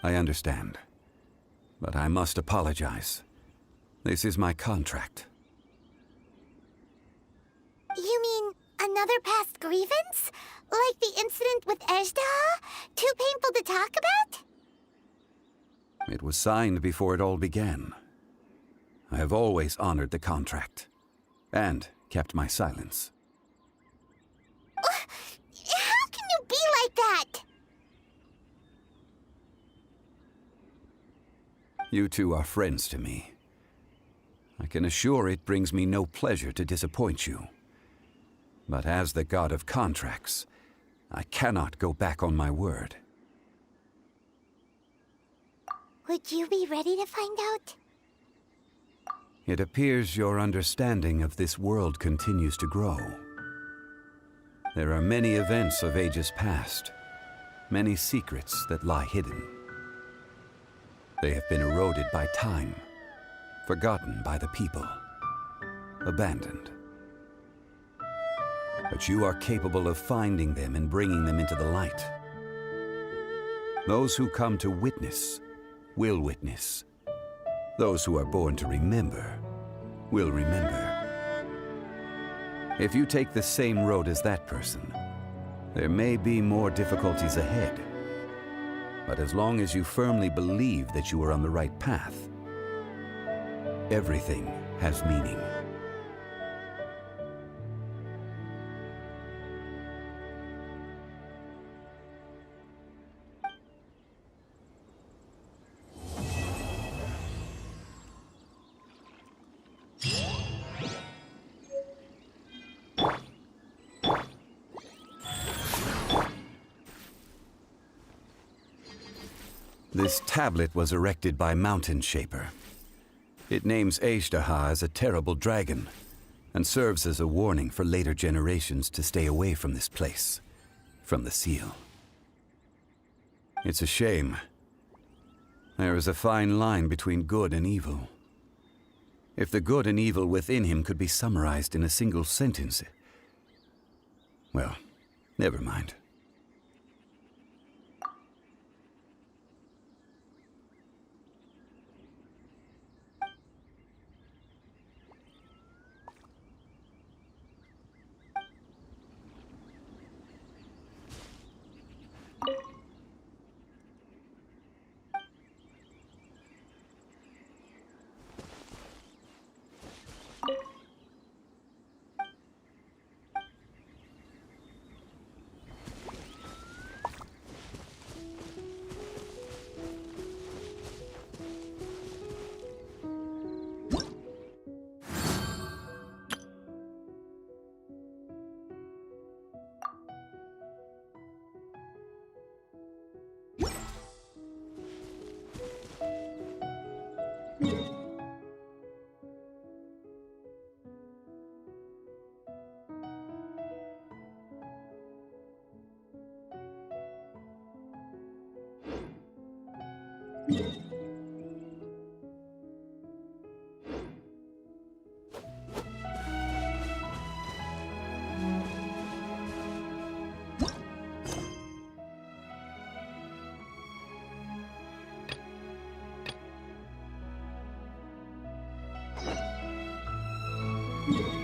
I understand. But I must apologize. This is my contract. You mean another past grievance? Like the incident with Ejdah? Too painful to talk about? It was signed before it all began. I have always honored the contract. And kept my silence. How can you be like that? You two are friends to me. I can assure it brings me no pleasure to disappoint you. But as the god of contracts, I cannot go back on my word. Would you be ready to find out? It appears your understanding of this world continues to grow. There are many events of ages past, many secrets that lie hidden. They have been eroded by time, forgotten by the people, abandoned. But you are capable of finding them and bringing them into the light. Those who come to witness will witness. Those who are born to remember will remember. If you take the same road as that person, there may be more difficulties ahead. But as long as you firmly believe that you are on the right path, everything has meaning. This tablet was erected by Mountain Shaper. It names Ejdah as a terrible dragon, and serves as a warning for later generations to stay away from this place, from the seal. It's a shame. There is a fine line between good and evil. If the good and evil within him could be summarized in a single sentence... Well, never mind. you